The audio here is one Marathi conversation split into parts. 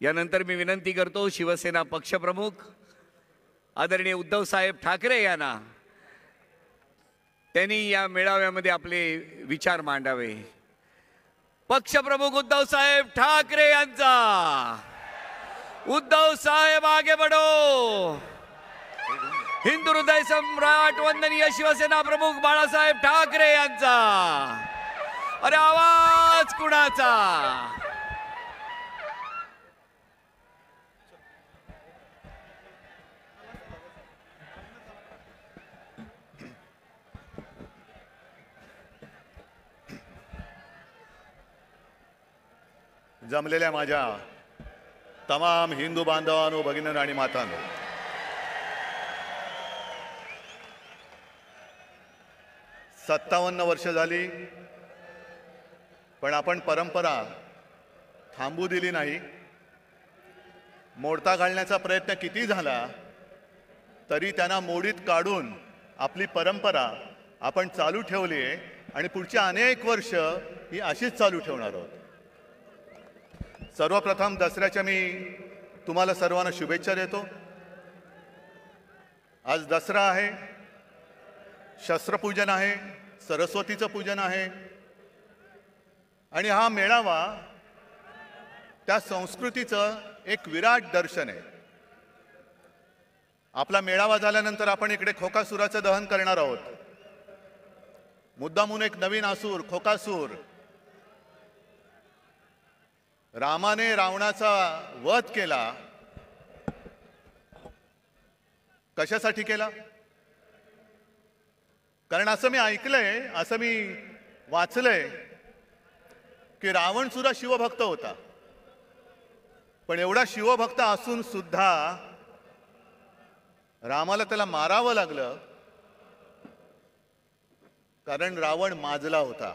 यानंतर मी विनंती करतो शिवसेना पक्षप्रमुख आदरणीय उद्धव साहेब ठाकरे यांना त्यांनी या मेळाव्यामध्ये आपले विचार मांडावे। पक्षप्रमुख उद्धव साहेब ठाकरे यांचा। उद्धव साहेब आगे बढ़ो। हिंदू हृदय सम्राट वंदनीय शिवसेना प्रमुख बाळासाहेब ठाकरे यांचा। अरे आवाज कुणाचा? जमलेल्या माझ्या तमाम हिंदू बांधवांनो, भगिनींनो आणि मातांनो, सत्तावन्न वर्ष झाली, पण आपण परंपरा थांबू दिली नाही। मोडता घालण्याचा प्रयत्न किती झाला तरी त्यांना मोडीत काढून आपली परंपरा आपण चालू ठेवली आहे आणि पुढची अनेक वर्ष ही अशीच चालू ठेवणार आहोत। सर्वप्रथम दसऱ्याच्या मी तुम्हाला सर्वांना शुभेच्छा देतो। आज दसरा आहे, शस्त्रपूजन आहे, सरस्वतीचं पूजन आहे आणि हा मेळावा त्या संस्कृतीचं एक विराट दर्शन आहे। आपला मेळावा झाल्यानंतर आपण इकडे खोकासुराचं दहन करणार आहोत। मुद्दामून एक नवीन असुर खोकासूर, रामाने रावणाचा वध केला। कशासाठी केला? कारण असं मी ऐकलंय, असं मी वाचलंय की रावण सुद्धा शिवभक्त होता, पण एवढा शिवभक्त असून सुद्धा रामाला त्याला मारावं लागलं कारण रावण माजला होता।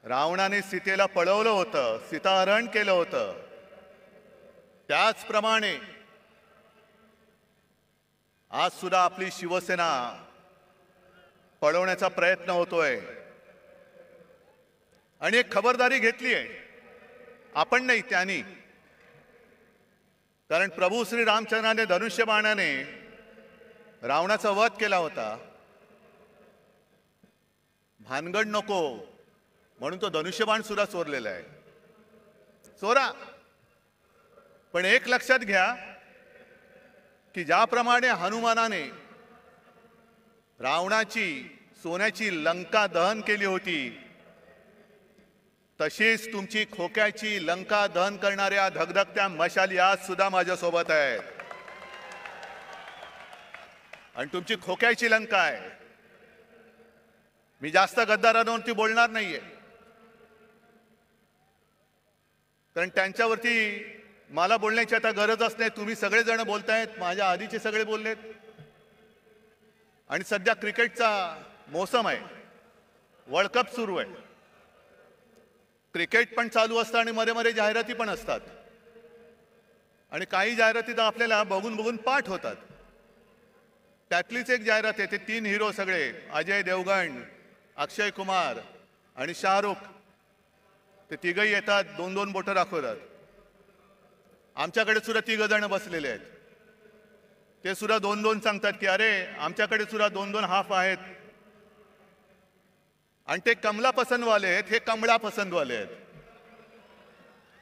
रावणाने सीतेला पळवलं होतं, सीताहरण केलं होतं। त्याचप्रमाणे आज सुद्धा आपली शिवसेना पळवण्याचा प्रयत्न होतोय आणि एक खबरदारी घेतली आहे, आपण नाही त्यांनी। कारण प्रभू श्री रामचंद्राने धनुष्यबाणाने रावणाचा वध केला होता। भानगड नको म्हणून तो धनुष्यबाण सुद्धा चोरलेला आहे। चोरा, पण एक लक्षात घ्या की ज्याप्रमाणे हनुमानाने रावणाची सोन्याची लंका दहन केली होती, तशीच तुमची खोक्याची लंका दहन करणाऱ्या धगधगत्या मशाली आज सुद्धा माझ्या सोबत आहेत आणि तुमची खोक्याची लंका आहे। मी जास्त गद्दारांवरती बोलणार नाहीये, कारण त्यांच्यावरती मला बोलण्याची आता गरजच नाही। तुम्ही सगळेजण बोलतायत, माझ्या आधीचे सगळे बोललेत आणि सध्या क्रिकेटचा मोसम आहे, वर्ल्ड कप सुरू आहे। क्रिकेट पण चालू असतं आणि मध्ये मध्ये जाहिराती पण असतात आणि काही जाहिराती तर आपल्याला बघून बघून पाठ होतात। त्यातलीच एक जाहिरात आहे, ते 3 हिरो सगळे, अजय देवगण, अक्षय कुमार आणि शाहरुख, ते तिघही येतात, 2-2 बोटं दाखवतात। आमच्याकडे सुद्धा 3 जण बसलेले आहेत, ते सुद्धा 2-2 सांगतात की अरे आमच्याकडे सुद्धा 2-2 हाफ आहेत। आणि ते कमला पसंतवाले आहेत, हे कमळा पसंतवाले आहेत।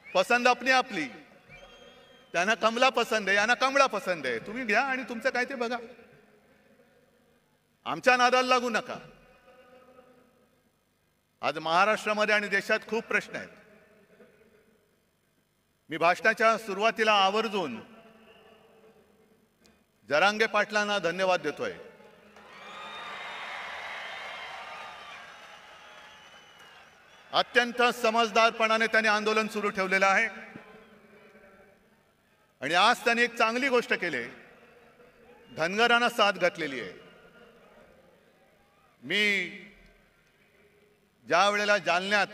पसंत आपली आपली, त्यांना कमला पसंत आहे, यांना कमळा पसंत आहे। तुम्ही घ्या आणि तुमचं काय ते बघा, आमच्या नादाला लागू नका। आज महाराष्ट्रामध्ये आणि देशात खूप प्रश्न आहेत। मी भाषणाच्या सुरुवातीला आवर्जून जरांगे पाटलांना धन्यवाद देतोय। अत्यंत समजदारपणाने त्यांनी आंदोलन सुरू ठेवलेलं आहे आणि आज त्यांनी एक चांगली गोष्ट केली, धनगरांना साथ घातलेली आहे। मी ज्या वेळेला जालन्यात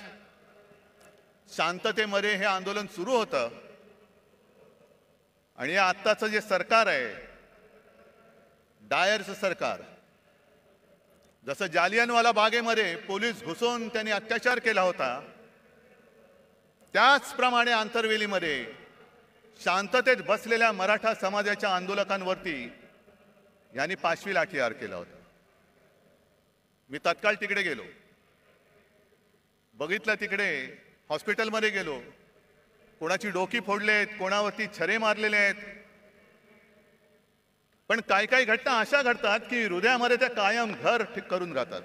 शांततेमध्ये हे आंदोलन सुरू होतं आणि आत्ताचं जे सरकार आहे, डायरचं सरकार, जसं जालियनवाला बागेमध्ये पोलीस घुसून त्यांनी अत्याचार केला होता, त्याचप्रमाणे आंतरवेलीमध्ये शांततेत बसलेल्या मराठा समाजाच्या आंदोलकांवरती यांनी 5वी लाठीहार केला होता. मी तत्काळ तिकडे गेलो, बघितलं, तिकडे हॉस्पिटलमध्ये गेलो, कोणाची डोकी फोडलेत, कोणावरती छरे मारलेले आहेत. पण काही काही घटना अशा घडतात की हृदयामध्ये त्या कायम घर करून राहतात.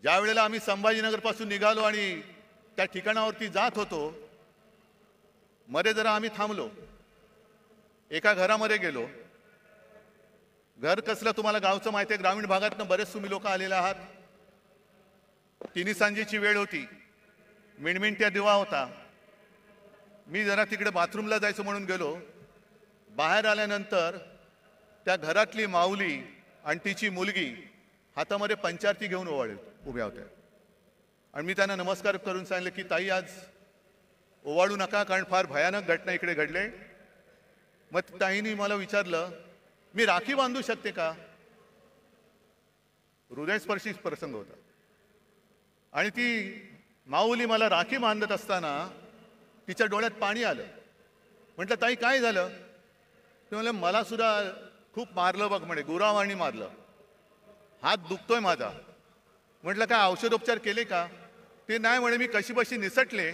ज्या वेळेला आम्ही संभाजीनगर पासून निघालो आणि त्या ठिकाणावरती जात होतो, मध्ये जरा आम्ही थांबलो, एका घरामध्ये गेलो. घर कसलं तुम्हाला गावचं माहिती आहे, ग्रामीण भागातनं बरेच तुम्ही लोक आलेले आहात. तिन्ही सांजेची वेळ होती, मिणमिणत्या दिवा होता. मी जरा तिकडे बाथरूमला जायचं म्हणून गेलो. बाहेर आल्यानंतर त्या घरातली माऊली आणि तिची मुलगी हातामध्ये पंचारती घेऊन उभ्या होत्या. आणि मी त्यांना नमस्कार करून सांगितलं की ताई, आज ओवाळू नका, कारण फार भयानक घटना इकडे घडले. मग ताईंनी मला विचारलं, मी राखी बांधू शकते का? हृदयस्पर्शी प्रसंग होता. आणि ती माऊली मला राखी बांधत असताना तिच्या डोळ्यात पाणी आलं. म्हटलं, ताई काय झालं? ते म्हणलं, मला सुद्धा खूप मारलं बघ म्हणे, गुरावानी मारलं, हात दुखतोय माझा. म्हटलं, काय औषधोपचार केले का? ते नाही म्हणे, मी कशीबशी निसटले,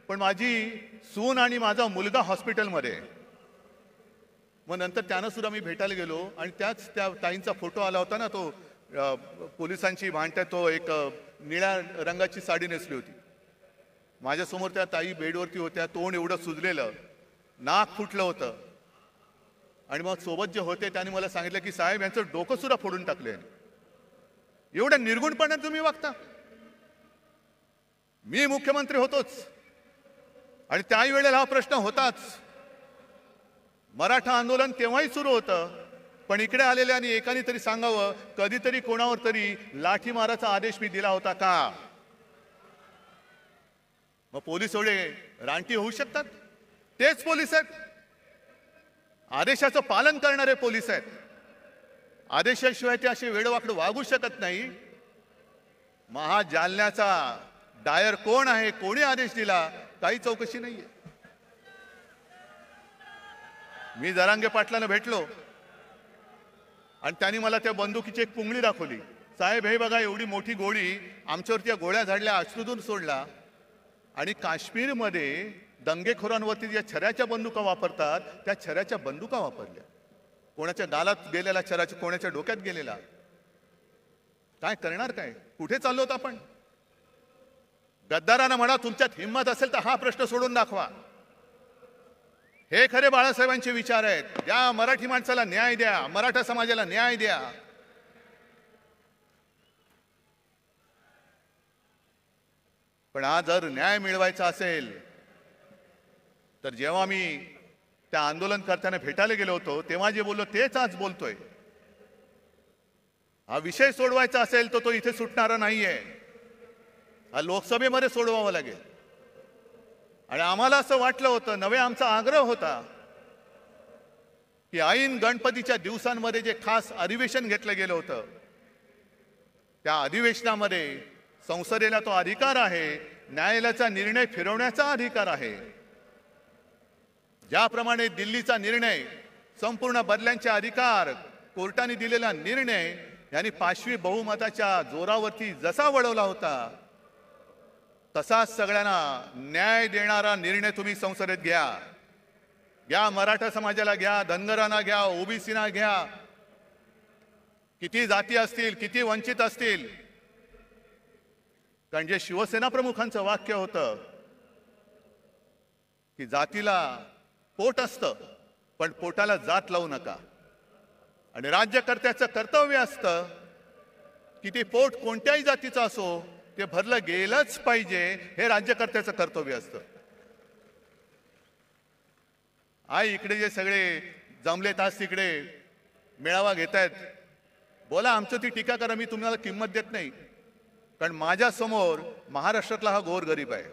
पण माझी सून आणि माझा मुलगा हॉस्पिटलमध्ये. मग नंतर त्यानं सुद्धा मी भेटायला गेलो आणि त्या ताईंचा फोटो आला होता ना, तो पोलिसांची भांडत्या, तो एक निळ्या रंगाची साडी नेसली होती. माझ्यासमोर त्या ताई बेडवरती होत्या, तोंड एवढं सुजलेलं, नाक फुटलं होतं. आणि मग सोबत जे होते त्यांनी मला सांगितलं की साहेब, यांचं डोकं सुद्धा फोडून टाकले. एवढ्या निर्गुणपणाने तुम्ही वागता? मी मुख्यमंत्री होतोच आणि त्याही वेळेला हा प्रश्न होताच. मराठा आंदोलन तेव्हाही सुरू होतं, पण इकडे आलेल्या आणि एकाने तरी सांगावं, कधीतरी कोणावर तरी लाठीमाराचा आदेश मी दिला होता का? मग पोलीस एवढे रानटी होऊ शकतात? तेच पोलीस आहेत, आदेशाचं पालन करणारे पोलीस आहेत. आदेशाशिवाय ते असे वेडवाकडं वागू शकत नाही. महाजालन्याचा डायर कोण आहे, कोणी आदेश दिला, काही चौकशी नाहीये. मी जरांगे पाटलांना भेटलो आणि त्यांनी मला त्या बंदुकीची एक पुंगळी दाखवली. साहेब, हे बघा, एवढी मोठी गोळी आमच्यावरती या गोळ्या झाडल्या, अश्रूतून सोडला. आणि काश्मीरमध्ये दंगेखोरांवरती ज्या छऱ्याच्या बंदुका वापरतात, त्या छऱ्याच्या बंदुका वापरल्या. कोणाच्या गालात गेलेला छऱ्याच्या, कोणाच्या डोक्यात गेलेला. काय करणार? काय कुठे चाललो होतो आपण? गद्दारांना म्हणा, तुमच्यात हिंमत असेल तर हा प्रश्न सोडून दाखवा. हे खरे बाळासाहेबांचे विचार आहेत. द्या मराठी माणसाला न्याय द्या, मराठा समाजाला न्याय द्या. पण आज जर न्याय मिळवायचा असेल तर जेव्हा मी त्या आंदोलनकर्त्यांना भेटायला गेलो होतो तेव्हा जे बोललो तेच आज बोलतोय. हा विषय सोडवायचा असेल तर तो इथे सुटणारा नाहीये, हा लोकसभेमध्ये सोडवावा लागेल. आणि आम्हाला असं वाटलं होतं, नवे आमचा आग्रह होता की ऐन गणपतीच्या दिवसांमध्ये जे खास अधिवेशन घेतलं गेलं होतं, त्या अधिवेशनामध्ये संसदेला तो अधिकार आहे, न्यायालयाचा निर्णय फिरवण्याचा अधिकार आहे. ज्याप्रमाणे दिल्लीचा निर्णय, संपूर्ण बदल्यांचे अधिकार, कोर्टाने दिलेला निर्णय यांनी 5वी बहुमताच्या जोरावरती जसा वळवला होता, तसाच सगळ्यांना न्याय देणारा निर्णय तुम्ही संसदेत घ्या. घ्या, मराठा समाजाला घ्या, धनगरांना घ्या, ओबीसीना घ्या, किती जाती असतील, किती वंचित असतील. कारण जे शिवसेना प्रमुखांचं वाक्य होतं की जातीला पोट असतं पण पोटाला जात लावू नका. आणि राज्यकर्त्याचं कर्तव्य असतं की ते पोट कोणत्याही जातीचं असो ते भरलं गेलंच पाहिजे, हे राज्यकर्त्याचं कर्तव्य असतं. आई इकडे जे सगळे जमलेत आज तिकडे मेळावा घेत आहेत, बोला, आमचं ती टीका करा, मी तुम्हाला किंमत देत नाही. कारण माझ्या समोर महाराष्ट्रातला हा गोरगरीब आहे.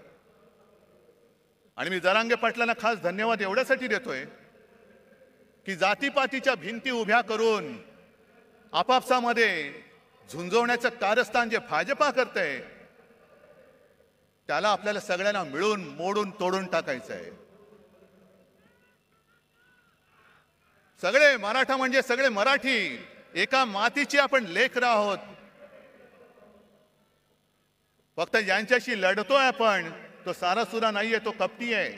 आणि मी जरांगे पाटलांना खास धन्यवाद एवढ्यासाठी देतोय की जातीपातीच्या भिंती उभ्या करून आपापसामध्ये झुंजवण्याचं कारस्थान जे भाजपा करते, त्याला आपल्याला सगळ्यांना मिळून मोडून तोडून टाकायचं आहे. सगळे मराठा म्हणजे सगळे मराठी, एका मातीची आपण लेकरं आहोत. फक्त ज्यांच्याशी लढतोय आपण तो सारासुरा नाहीये, तो कपटी आहे,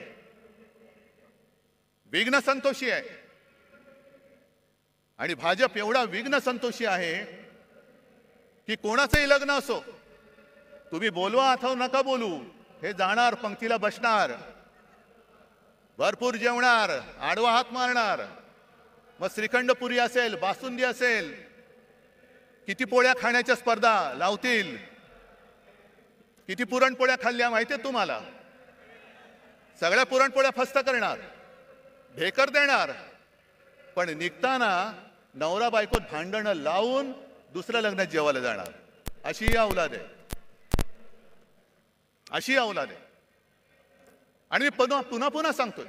विघ्न संतोषी आहे. आणि भाजप एवढा विघ्न संतोषी आहे की कोणाचंही लग्न असो, तुम्ही बोलवा अथवा नका बोलू, हे जाणार, पंक्तीला बसणार, भरपूर जेवणार, आडवा हात मारणार. मग श्रीखंडपुरी असेल, बासुंदी असेल, किती पोळ्या खाण्याच्या स्पर्धा लावतील. किती पुरणपोळ्या खाल्ल्या माहितीये तुम्हाला? सगळ्या पुरणपोळ्या फस्त करणार, ढेकर देणार. पण निघताना नवरा बायकोत भांडणं लावून दुसऱ्या लग्नात जेवायला जाणार. अशी ही औलाद आहे, अशी औलाद आहे. आणि मी पुन्हा पुन्हा सांगतोय,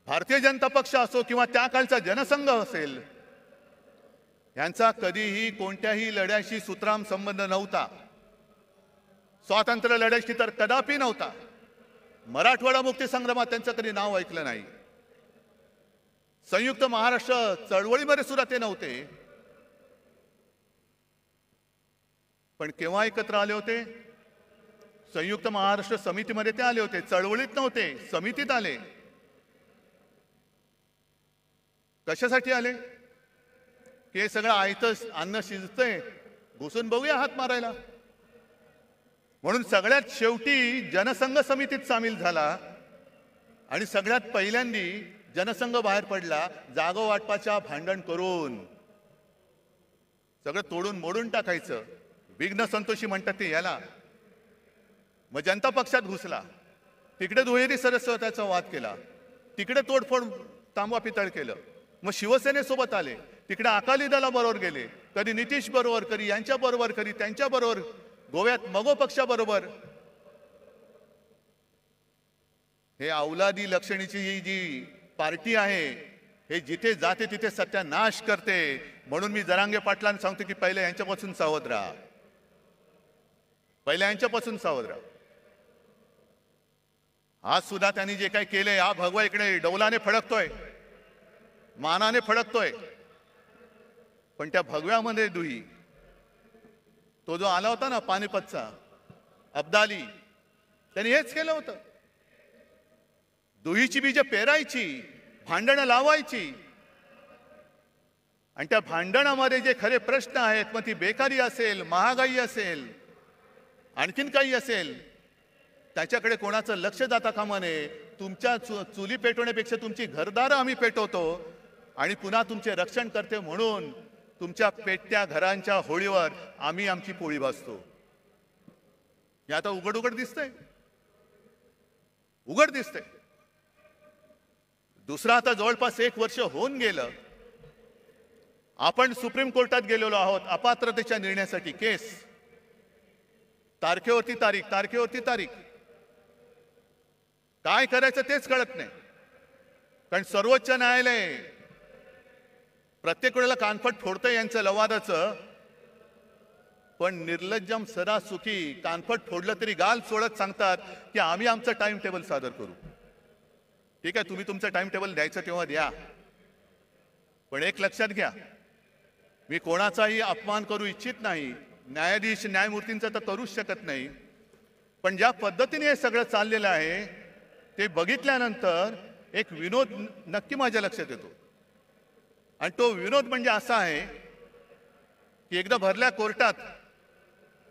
भारतीय जनता पक्ष असो किंवा त्या काळचा जनसंघ असेल, यांचा कधीही कोणत्याही लढ्याशी सुतराम संबंध नव्हता. स्वातंत्र्य लढ्याशी तर कदापि नव्हता. मराठवाडा मुक्ती संग्रामात त्यांचं कधी नाव ऐकलं नाही. संयुक्त महाराष्ट्र चळवळीमध्ये सुद्धा ते नव्हते. पण केव्हा एकत्र आले होते? संयुक्त महाराष्ट्र समितीमध्ये ते आले होते. चळवळीत नव्हते, समितीत आले. कशासाठी आले? की हे सगळं आयतं अन्न शिजतंय, घुसून बघूया हात मारायला. म्हणून सगळ्यात शेवटी जनसंघ समितीत सामील झाला आणि सगळ्यात पहिल्यांदी जनसंघ बाहेर पडला, जागो वाटपाच्या भांडण करून. सगळं तोडून मोडून टाकायचं. विघ्न संतोषी म्हणतात ते याला. मग जनता पक्षात घुसला, तिकडे दुहेरी सदस्यत्वाचा वाद केला, तिकडे तोडफोड तांबा पितळ केलं. मग शिवसेनेसोबत आले, तिकडे अकाली दलाबरोबर गेले, कधी नितीश बरोबर, कधी यांच्या बरोबर, कधी त्यांच्या बरोबर, गोव्यात मगो पक्षाबरोबर. हे औलादी लक्षणीची ही जी पार्टी आहे, हे जिथे जाते तिथे सत्यानाश करते. म्हणून मी जरांगे पाटलांना सांगतो की पहिले यांच्यापासून सावध राहा, पहिले यांच्यापासून सावध राहा. आज सुद्धा त्यांनी जे काही केलंय, हा भगवा इकडे डौलाने फडकतोय, मानाने फडकतोय. पण त्या भगव्यामध्ये दुही, तो जो आला होता ना पानिपतचा अब्दाली, त्यांनी हेच केलं होतं. दुहीची बीज पेरायची, भांडणं लावायची. आणि त्या भांडणामध्ये जे खरे प्रश्न आहेत, मग ती बेकारी असेल, महागाई असेल, आणखीन काही असेल, त्याच्याकडे कोणाचं लक्ष जाता कामा नये. तुमच्या चुली पेटवण्यापेक्षा तुमची घरदारं आम्ही पेटवतो आणि पुन्हा तुमचे रक्षण करते म्हणून तुमच्या पेटत्या घरांच्या होळीवर आम्ही आमची पोळी भाजतो. हे आता उघड उघड दिसतंय, उघड दिसतंय. दुसरं आता जवळपास 1 वर्ष होऊन गेलं. आपण सुप्रीम कोर्टात गेलेलो आहोत अपात्रतेच्या निर्णयासाठी. केस तारखेवरती तारीख, तारखेवरती तारीख. काय करायचं तेच कळत नाही. कारण सर्वोच्च न्यायालय प्रत्येक वेळेला कानफट फोडतंय यांचं लवादाचं. पण निर्लज्जम सरासुखी कानफट फोडलं तरी गाल सोडत सांगतात की आम्ही आमचं टाइम टेबल सादर करू. ठीक आहे, तुम्ही तुमचं टाइम टेबल द्यायचं तेव्हा द्या. पण एक लक्षात घ्या, मी कोणाचाही अपमान करू इच्छित नाही. न्यायाधीश न्यायमूर्तींचा तर करूच शकत नाही. पण ज्या पद्धतीने हे सगळं चाललेलं आहे ते बघितल्यानंतर एक विनोद नक्की माझ्या लक्षात येतो. आणि तो विनोद म्हणजे असा आहे की एकदा भरल्या कोर्टात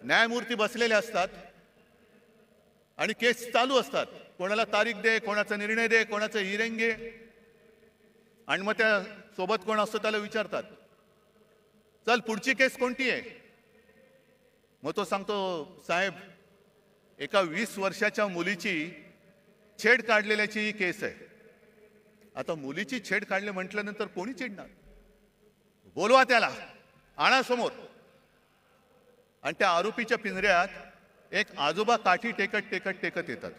न्यायमूर्ती बसलेले असतात आणि केस चालू असतात. कोणाला तारीख दे, कोणाचा निर्णय दे, कोणाचं हिअरिंग घे. आणि मग त्या सोबत कोण असतो त्याला विचारतात, चल पुढची केस कोणती आहे? मग तो सांगतो, साहेब एका 20 वर्षाच्या मुलीची छेड काढलेल्याची ही केस आहे. आता मुलीची छेड काढले म्हटल्यानंतर कोणी चिडणार? बोलवा त्याला, आणा समोर. आणि त्या आरोपीच्या पिंजऱ्यात एक आजोबा काठी टेकत टेकत टेकत येतात.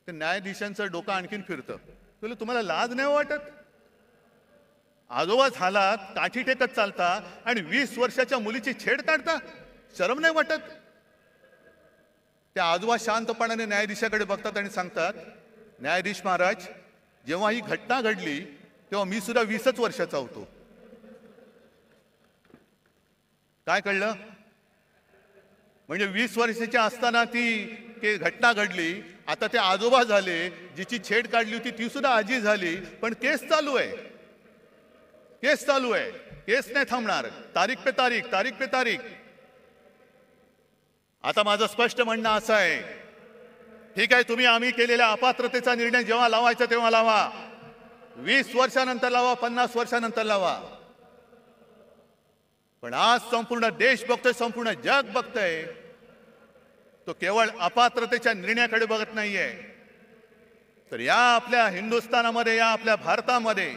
ते न्यायाधीशांचं डोकं आणखीन फिरतं. तुला तुम्हाला लाज नाही वाटत? आजोबा झालात, काठी टेकत चालता आणि 20 वर्षाच्या मुलीची छेड काढता, शरम नाही वाटत? त्या आजोबा शांतपणाने न्यायाधीशाकडे बघतात आणि सांगतात, न्यायाधीश महाराज, जेव्हा ही घटना घडली तेव्हा मी सुद्धा 20च वर्षाचा होतो. काय कळलं? म्हणजे 20 वर्षाची असताना ती घटना घडली. आता ते आजोबा झाले, जिची छेड काढली होती ती सुद्धा आजी झाली, पण केस चालू आहे. केस चालू आहे. केस नाही थांबणार. तारीख पे तारीख, तारीख पे तारीख. आता माझं स्पष्ट म्हणणं असं आहे, ठीक आहे, तुम्ही आम्ही केलेल्या अपात्रतेचा निर्णय जेव्हा लावायचा तेव्हा लावा. 20 वर्षानंतर लावा, 50 वर्षानंतर लावा. पण आज संपूर्ण देश बघतोय, संपूर्ण जग बघतंय, तो केवळ अपात्रतेच्या निर्णयाकडे बघत नाहीये, तर या आपल्या हिंदुस्थानामध्ये, या आपल्या भारतामध्ये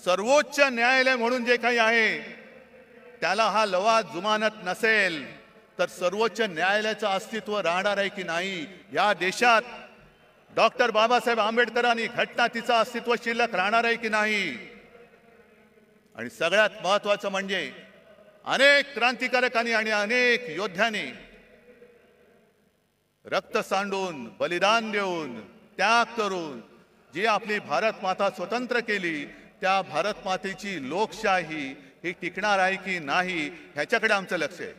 सर्वोच्च न्यायालय म्हणून जे काही आहे त्याला हा लवाद जुमानत नसेल तर सर्वोच्च न्यायालयाचं अस्तित्व राहणार आहे की नाही? या देशात डॉक्टर बाबासाहेब आंबेडकरांनी घटना तिचं अस्तित्व शिल्लक राहणार आहे की नाही? आणि सगळ्यात महत्वाचं म्हणजे अनेक क्रांतिकारकांनी आणि अनेक योद्ध्यांनी रक्त सांडून, बलिदान देऊन, त्याग करून जी आपली भारत माता स्वतंत्र केली, त्या भारत मातेची लोकशाही ही टिकणार आहे की नाही ह्याच्याकडे आमचं लक्ष आहे.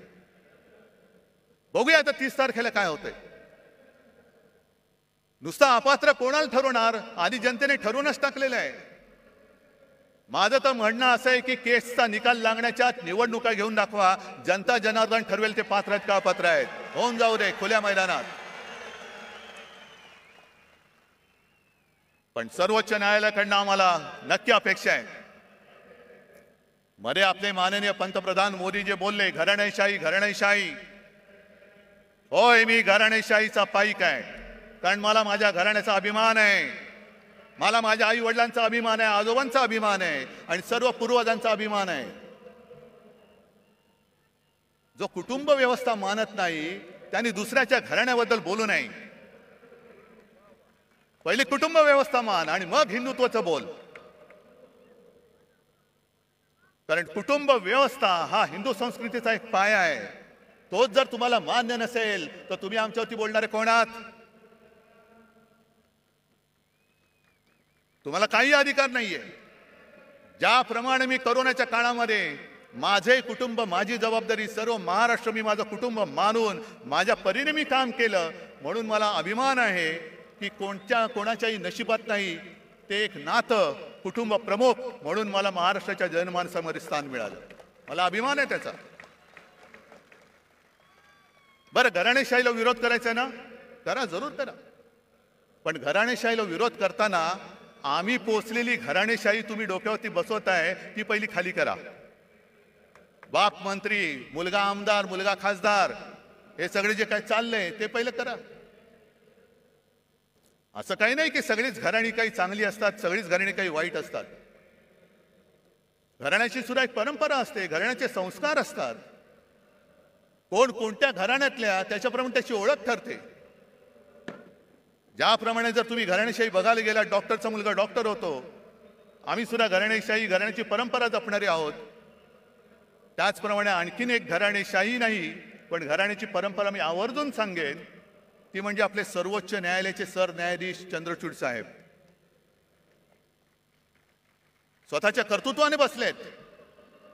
बघूया आता 30 तारखेला काय होतंय. नुसता अपात्र कोणाला ठरवणार? आधी जनतेने ठरवूनच टाकलेलं आहे. माझं तर म्हणणं असं आहे की केसचा निकाल लागण्याच्या निवडणुका घेऊन दाखवा. जनता जनार्दन ठरवेल ते पात्र आहेत का अपात्र आहेत. होऊन जाऊ दे खुल्या मैदानात. पण सर्वोच्च न्यायालयाकडनं आम्हाला नक्की अपेक्षा आहे. मध्ये आपले माननीय पंतप्रधान मोदी जे बोलले, घराणेशाही घराणेशाही, होय, मी घराणेशाहीचा पाईक आहे. कारण मला माझ्या घराण्याचा अभिमान आहे. मला माझ्या आई वडिलांचा अभिमान आहे, आजोबांचा अभिमान आहे आणि सर्व पूर्वजांचा अभिमान आहे. जो कुटुंब व्यवस्था मानत नाही त्यांनी दुसऱ्याच्या घराण्याबद्दल बोलू नये. पहिले कुटुंब व्यवस्था मान आणि मग हिंदुत्वाचं बोल. कारण कुटुंब व्यवस्था हा हिंदू संस्कृतीचा एक पाया आहे. तोच जर तुम्हाला मान्य नसेल तर तुम्ही आमच्यावरती बोलणारे कोण आहात? तुम्हाला काही अधिकार नाहीये. ज्याप्रमाणे मी कोरोनाच्या काळामध्ये माझे कुटुंब, माझी जबाबदारी, सर्व महाराष्ट्र मी माझं कुटुंब मानून माझ्या परीने मी काम केलं, म्हणून मला अभिमान आहे की कोणाच्याही नशिबात नाही ते एक नातं कुटुंब प्रमुख म्हणून मला महाराष्ट्राच्या जनमानसामध्ये स्थान मिळालं. मला अभिमान आहे त्याचा. बरं, घराणेशाहीला विरोध करायचा ना, करा, जरूर करा. पण घराणेशाहीला विरोध करताना आम्ही पोचलेली घराणेशाही तुम्ही डोक्यावरती बसवताय ती पहिली खाली करा. बाप मंत्री, मुलगा आमदार, मुलगा खासदार, हे सगळे जे काय चाललंय ते पहिलं करा. असं काही नाही की सगळीच घराणी काही चांगली असतात, सगळीच घराणी काही वाईट असतात. घराण्याची सुद्धा एक परंपरा असते, घराण्याचे संस्कार असतात. कोण कोणत्या घराण्यातल्या त्याच्याप्रमाणे त्याची ओळख ठरते. ज्याप्रमाणे जर तुम्ही घराणेशाही बघायला गेला, डॉक्टरचा मुलगा डॉक्टर होतो, आम्ही सुद्धा घराणेशाही, घराण्याची परंपरा जपणारे आहोत. त्याचप्रमाणे आणखीन एक घराणेशाही नाही पण घराण्याची परंपरा मी आवर्जून सांगेन, ती म्हणजे आपले सर्वोच्च न्यायालयाचे सरन्यायाधीश चंद्रचूड साहेब. स्वतःच्या कर्तृत्वाने बसलेत,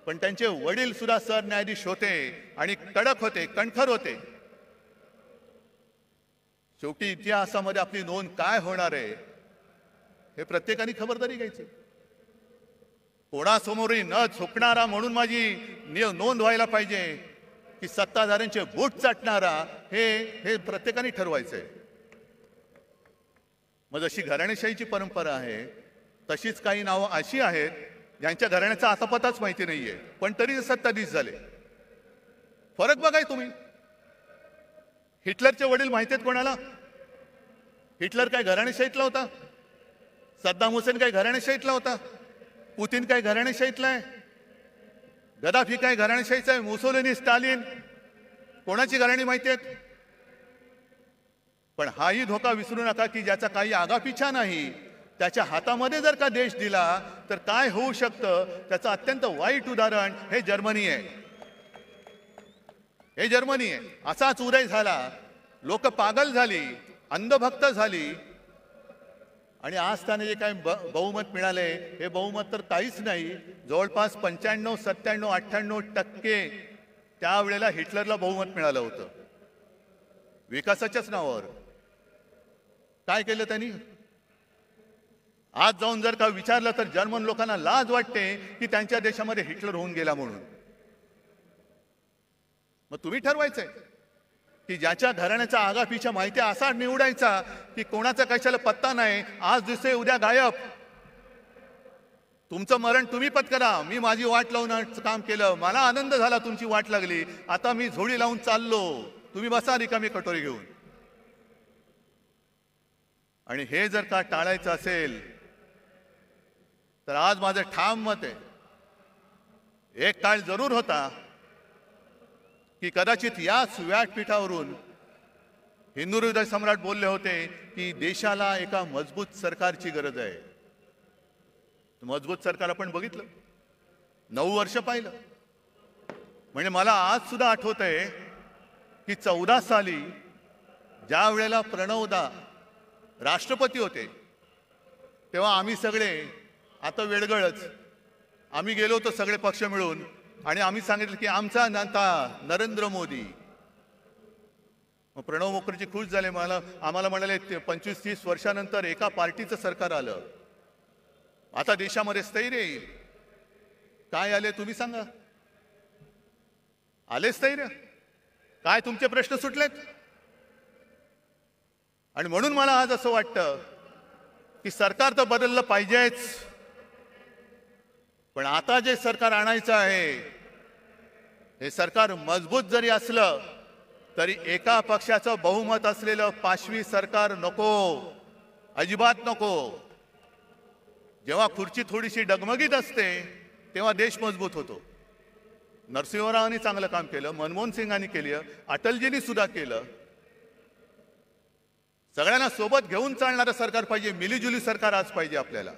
पण त्यांचे वडील सुद्धा सरन्यायाधीश होते आणि कडक होते, कणखर होते. शेवटी इतिहासामध्ये आपली नोंद काय होणार आहे हे प्रत्येकाने खबरदारी घ्यायची. कोणासमोरही न झुकणारा म्हणून माझी नोंद व्हायला पाहिजे की सत्ताधाऱ्यांचे बूट चाटणारा, हे प्रत्येकाने ठरवायचंय. मग जशी घराणेशाहीची परंपरा आहे तशीच काही नावं अशी आहेत ज्यांच्या घराण्याचा आतापताच माहिती नाहीये पण तरी सत्ताधीश झाले. फरक बघाय तुम्ही. हिटलरचे वडील माहिती आहेत कोणाला? हिटलर काय घराणेशाहीतला होता? सद्दाम हुसेन काय घराणेशाहीतला होता? पुतीन काय घराणेशाहीतला आहे? गदाफी काय घराणेशाहीचा आहे? मुसोलिनी, स्टालिन, कोणाची घराणी माहिती आहेत? पण हाही धोका विसरू नका की ज्याचा काही आगापिछा नाही, त्याच्या हातामध्ये जर का देश दिला तर काय होऊ शकतं त्याचं अत्यंत वाईट उदाहरण हे जर्मनी आहे. हे जर्मनी आहे. असाच उदय झाला लोक पागल झाली, अंधभक्त झाली आणि आज त्यांना जे काही बहुमत मिळाले हे बहुमत तर काहीच नाही. जवळपास 95, 97, 98% त्यावेळेला हिटलरला बहुमत मिळालं होतं विकासाच्याच नावावर. काय केलं त्यांनी? आज जाऊन जर का विचारलं तर जर्मन लोकांना लाज वाटते की त्यांच्या देशामध्ये हिटलर होऊन गेला म्हणून. मग तुम्ही ठरवायचंय की ज्याच्या घराण्याचा आगापिछा माहिती असा निवडायचा की कोणाचा कशाला पत्ता नाही, आज दिसतोय उद्या गायब. तुमचं मरण तुम्ही पत्करा, मी माझी वाट लावून काम केलं, मला आनंद झाला तुमची वाट लागली, आता मी झोडी लावून चाललो, तुम्ही बसा रिकामी कटोरी घेऊन. आणि हे जर का टाळायचं असेल तर आज माझं ठाम मत आहे, एक काळ जरूर होता की कदाचित याच व्यासपीठावरून हिंदू हृदय सम्राट बोलले होते की देशाला एका मजबूत सरकारची गरज आहे. मजबूत सरकार आपण बघितलं, 9 वर्ष पाहिलं. म्हणजे मला आज सुद्धा आठवत आहे की 14 साली ज्या वेळेला प्रणवदा राष्ट्रपती होते तेव्हा आम्ही सगळे, आता वेळगळच, आम्ही गेलो होतो सगळे पक्ष मिळून आणि आम्ही सांगितलं की आमचा नेता नरेंद्र मोदी. मग प्रणव मुखर्जी खुश झाले, आम्हाला म्हणाले 25-30 वर्षानंतर एका पार्टीचं सरकार आलं, आता देशामध्ये स्थैर्य येईल. काय आले तुम्ही सांगा? आले स्थैर्य? काय तुमचे प्रश्न सुटलेत? आणि म्हणून मला आज असं वाटतं की सरकार तर बदललं पाहिजेच, पण आता जे सरकार आणायचं आहे हे सरकार मजबूत जरी असलं तरी एका पक्षाचं बहुमत असलेलं पाशवी सरकार नको, अजिबात नको. जेव्हा खुर्ची थोडीशी डगमगीत असते तेव्हा देश मजबूत होतो. नरसिंहरावांनी चांगलं काम केलं, मनमोहन सिंगांनी केलं, अटलजींनी सुद्धा केलं. सगळ्यांना सोबत घेऊन चालणारं सरकार पाहिजे, मिलीजुली सरकार आज पाहिजे आपल्याला.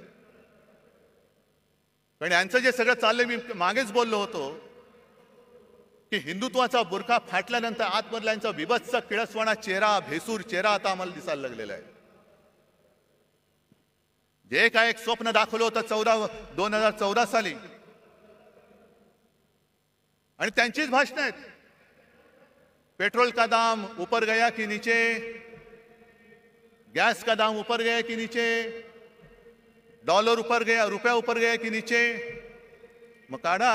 पण यांचं जे सगळं चाललंय, मी मागेच बोललो होतो की हिंदुत्वाचा बुरखा फाटल्यानंतर आतमधला यांचा विभत्स किळसवाणा चेहरा, भेसूर चेहरा आता आम्हाला दिसायला लागलेला आहे. जे काय एक स्वप्न दाखवलं होतं 2014 साली, आणि त्यांचीच भाषणं आहेत. पेट्रोल का दाम ऊपर गया की नीचे, गैस का दाम ऊपर गया कि नीचे, डॉलर ऊपर गया, रुपया ऊपर गया कि नीचे. मग काढा,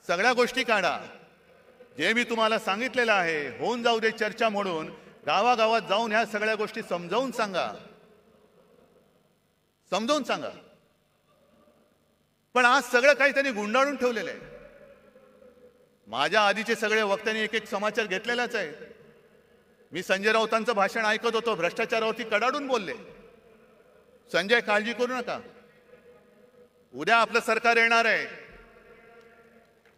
सगळ्या गोष्टी काढा. जे मी तुम्हाला सांगितलेलं आहे, होऊन जाऊ दे चर्चा म्हणून गावागावात जाऊन ह्या सगळ्या गोष्टी समजावून सांगा, समजावून सांगा. पण आज सगळं काही त्यांनी गुंडाळून ठेवलेलं आहे. माझ्या आधीचे सगळे वक्त्यांनी एक एक समाचार घेतलेलाच आहे. मी संजय राऊतांचं भाषण ऐकत होतो, भ्रष्टाचारावरती कडाडून बोलले. संजय, काळजी करू नका, उद्या आपलं सरकार येणार आहे,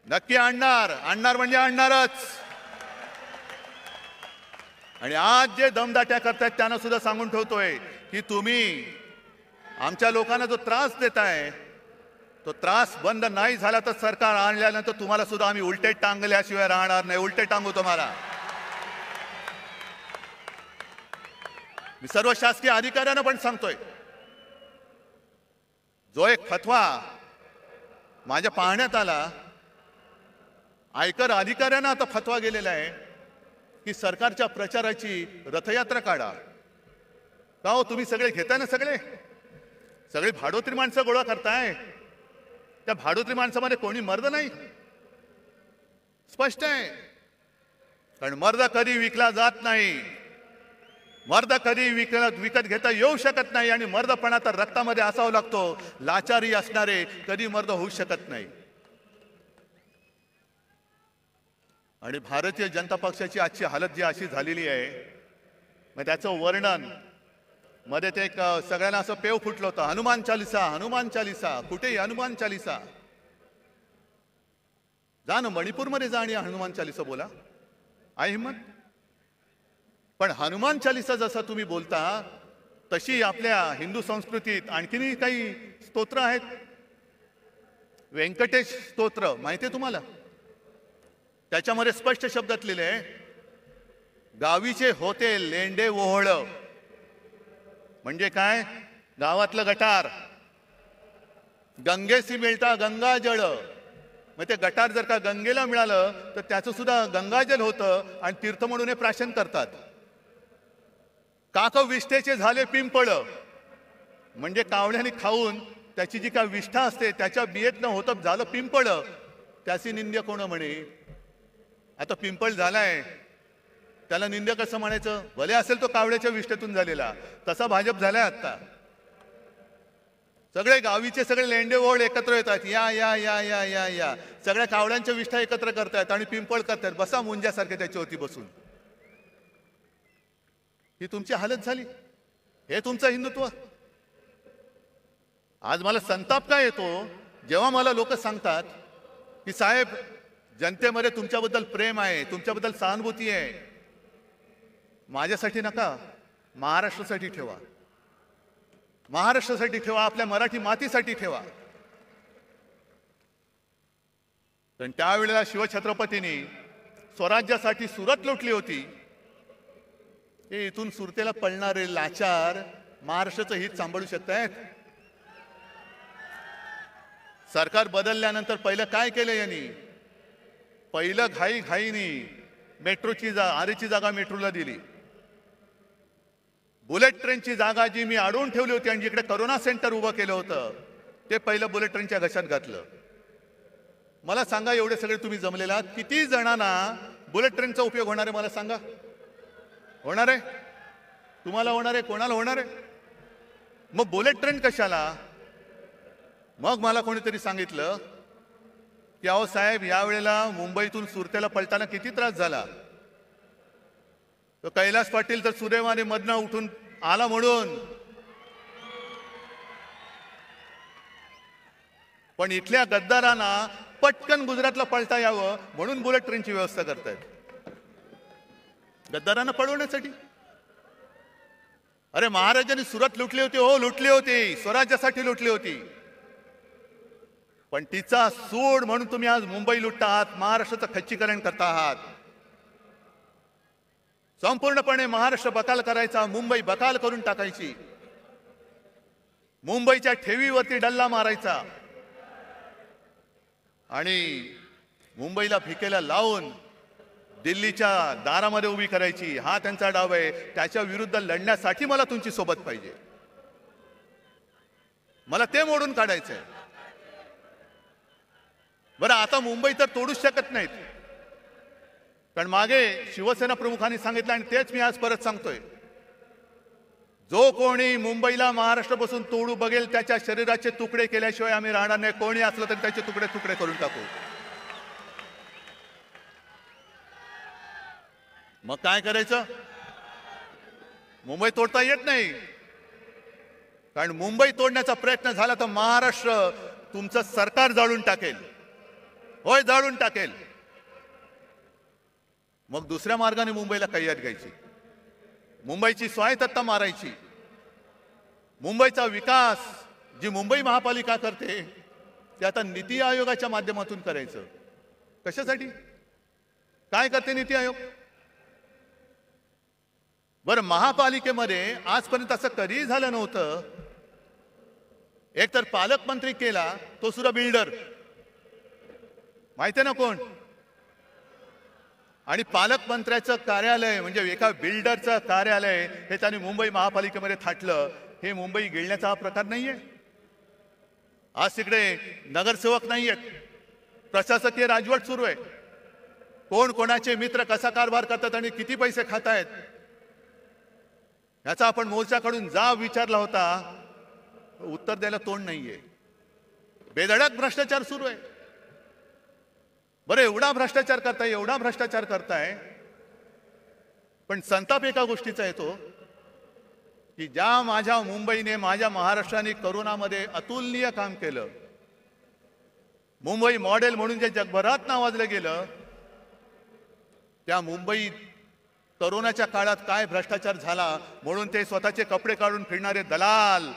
नक्की आणणार, आणणार म्हणजे आणणारच. आणि आज जे दमदाट्या करतायत त्यांना सुद्धा सांगून ठेवतोय की तुम्ही आमच्या लोकांना जो त्रास देताय तो त्रास बंद नाही झाला तर सरकार आणल्यानंतर तुम्हाला सुद्धा आम्ही उलटे टांगल्याशिवाय राहणार नाही, उलटे टांगू तुम्हाला. मी सर्व शासकीय अधिकाऱ्यांना पण सांगतोय, जो एक फतवा माझ्या पाहण्यात आला, आयकर अधिकाऱ्यांना आता फतवा गेलेला आहे की सरकारच्या प्रचाराची रथयात्रा काढा. का हो, तुम्ही सगळे घेताय ना, सगळे भाडोत्री माणसं गोळा करताय. त्या भाडोत्री माणसामध्ये कोणी मर्द नाही, स्पष्ट आहे. कारण मर्द कधी विकला जात नाही, मर्द कधी विकत घेता येऊ शकत नाही. आणि मर्दपणा तर रक्तामध्ये असावा लागतो. लाचारी असणारे कधी मर्द होऊ शकत नाही. आणि भारतीय जनता पक्षाची आजची हालत जी अशी झालेली आहे, मग त्याचं वर्णन मध्ये ते एक सगळ्यांना असं पेव फुटलं होतं, हनुमान चालिसा, हनुमान चालिसा. कुठेही हनुमान चालिसा. जा ना मणिपूरमध्ये जा आणि हनुमान चालिसा बोला, आहे हिम्मत. पण हनुमान चालिसा जसा तुम्ही बोलता तशी आपल्या हिंदू संस्कृतीत आणखीनही काही स्तोत्र आहेत. व्यंकटेश स्तोत्र माहिती आहे तुम्हाला? त्याच्यामध्ये स्पष्ट शब्दात लिहिले आहे, गावीचे होते लेंडे ओहळ. म्हणजे काय? गावातलं गटार. गंगेसी मिळता गंगाजळ. मग ते गटार जर का गंगेला मिळालं तर त्याचं सुद्धा गंगाजल होतं आणि तीर्थ म्हणून हे प्राशन करतात. काक विष्ठेचे झाले पिंपळ. म्हणजे कावळ्याने खाऊन त्याची जी काय विष्ठा असते त्याच्या बियेतनं होतं झालं पिंपळ. त्याची निंद्य कोण म्हणे? आता पिंपळ झालाय त्याला निंद्य कसं म्हणायचं? भले असेल तो कावळ्याच्या विष्ठेतून झालेला. तसा भाजप झालाय आता. सगळे गावीचे सगळे लेंडे ओळ एकत्र येतात. या या या या या या सगळ्या कावळ्यांच्या विष्ठा एकत्र करतायत आणि पिंपळ करतायत. बसा मुंजासारखे त्याच्यावरती बसून. ही तुमची हालत झाली. हे तुमचं हिंदुत्व. आज मला संताप काय येतो जेव्हा मला लोक सांगतात की साहेब जनतेमध्ये तुमच्याबद्दल प्रेम आहे, तुमच्याबद्दल सहानुभूती आहे. माझ्यासाठी नका, महाराष्ट्रासाठी ठेवा. महाराष्ट्रासाठी ठेवा, आपल्या मराठी मातीसाठी ठेवा. पण त्यावेळेला शिवछत्रपतींनी स्वराज्यासाठी सुरत लुटली होती. हे इथून सुरतेला पळणारे लाचार महाराष्ट्राचं हित सांभाळू शकतायत? सरकार बदलल्यानंतर पहिलं काय केलं यांनी? पहिलं घाईनी मेट्रोची आरेची जागा मेट्रोला दिली. बुलेट ट्रेनची जागा जी मी अडवून ठेवली होती आणि जिकडे करोना सेंटर उभं केलं होतं ते पहिलं बुलेट ट्रेनच्या घशात घातलं. मला सांगा, एवढे सगळे तुम्ही जमलेला किती जणांना बुलेट ट्रेनचा उपयोग होणार आहे? मला सांगा. होणार आहे? तुम्हाला होणार आहे? कोणाला होणार आहे? मग बुलेट ट्रेन कशाला? मग मला कोणीतरी सांगितलं की अहो साहेब यावेळेला मुंबईतून सुरतेला पळताना किती त्रास झाला. तो कैलास पाटील तर सुदैवाने मधनं उठून आला म्हणून. पण इथल्या गद्दारांना पटकन गुजरातला पळता यावं म्हणून बुलेट ट्रेनची व्यवस्था करतायत. गद्दारांना पळवण्यासाठी. अरे महाराजांनी सुरत लुटली होती. हो लुटली होती, स्वराज्यासाठी लुटली होती. पण तिचा सूड म्हणून तुम्ही आज मुंबई लुटता आहात, महाराष्ट्राचं खच्चीकरण करता आहात. संपूर्णपणे महाराष्ट्र बकाल करायचा, मुंबई बकाल करून टाकायची. मुंबईच्या ठेवीवरती डल्ला मारायचा आणि मुंबईला भिकेला लावून दिल्लीच्या दारामध्ये उभी करायची. हा त्यांचा डाव आहे. त्याच्या विरुद्ध लढण्यासाठी मला तुमची सोबत पाहिजे. मला ते मोडून काढायचंय. बरं आता मुंबई तर तोडूच शकत नाहीत. कारण मागे शिवसेना प्रमुखांनी सांगितलं आणि तेच मी आज परत सांगतोय. जो कोणी मुंबईला महाराष्ट्रापासून तोडू बघेल त्याच्या शरीराचे तुकडे केल्याशिवाय आम्ही राहणार नाही. कोणी असलं तरी त्याचे तुकडे तुकडे करून टाकू. मग काय करायचं? मुंबई तोडता येत नाही. कारण मुंबई तोडण्याचा प्रयत्न झाला तर महाराष्ट्र तुमचं सरकार जाळून टाकेल. होय जाळून टाकेल. मग दुसऱ्या मार्गाने मुंबईला कैयात घ्यायची. मुंबईची स्वायत्तता मारायची. मुंबईचा विकास जी मुंबई महापालिका करते ते आता नीती आयोगाच्या माध्यमातून करायचं. कशासाठी? काय करते नीती आयोग? बरं महापालिकेमध्ये आजपर्यंत असं कधीही झालं नव्हतं. एक तर पालकमंत्री केला तो सुद्धा बिल्डर. माहिती आहे ना कोण? आणि पालकमंत्र्याचं कार्यालय म्हणजे एका बिल्डरचं कार्यालय हे त्यांनी मुंबई महापालिकेमध्ये थाटलं. हे मुंबई गिळण्याचा हा प्रकार नाहीये. आज तिकडे नगरसेवक नाहीयेत. प्रशासकीय राजवट सुरू आहे. कोण कोणाचे मित्र कसा कारभार करतात आणि किती पैसे खातायत याचा आपण मोर्चाकडून जाब विचारला होता. उत्तर द्यायला तोंड नाहीये. बेधडक भ्रष्टाचार सुरू आहे. बरं एवढा भ्रष्टाचार करताय, एवढा भ्रष्टाचार करताय. पण संताप एका गोष्टीचा येतो की ज्या माझ्या मुंबईने माझ्या महाराष्ट्राने करोनामध्ये अतुलनीय काम केलं. मुंबई मॉडेल म्हणून जे जगभरात नावाजलं गेलं त्या मुंबईत करोनाच्या काळात काय भ्रष्टाचार झाला म्हणून ते स्वतःचे कपडे काढून फिरणारे दलाल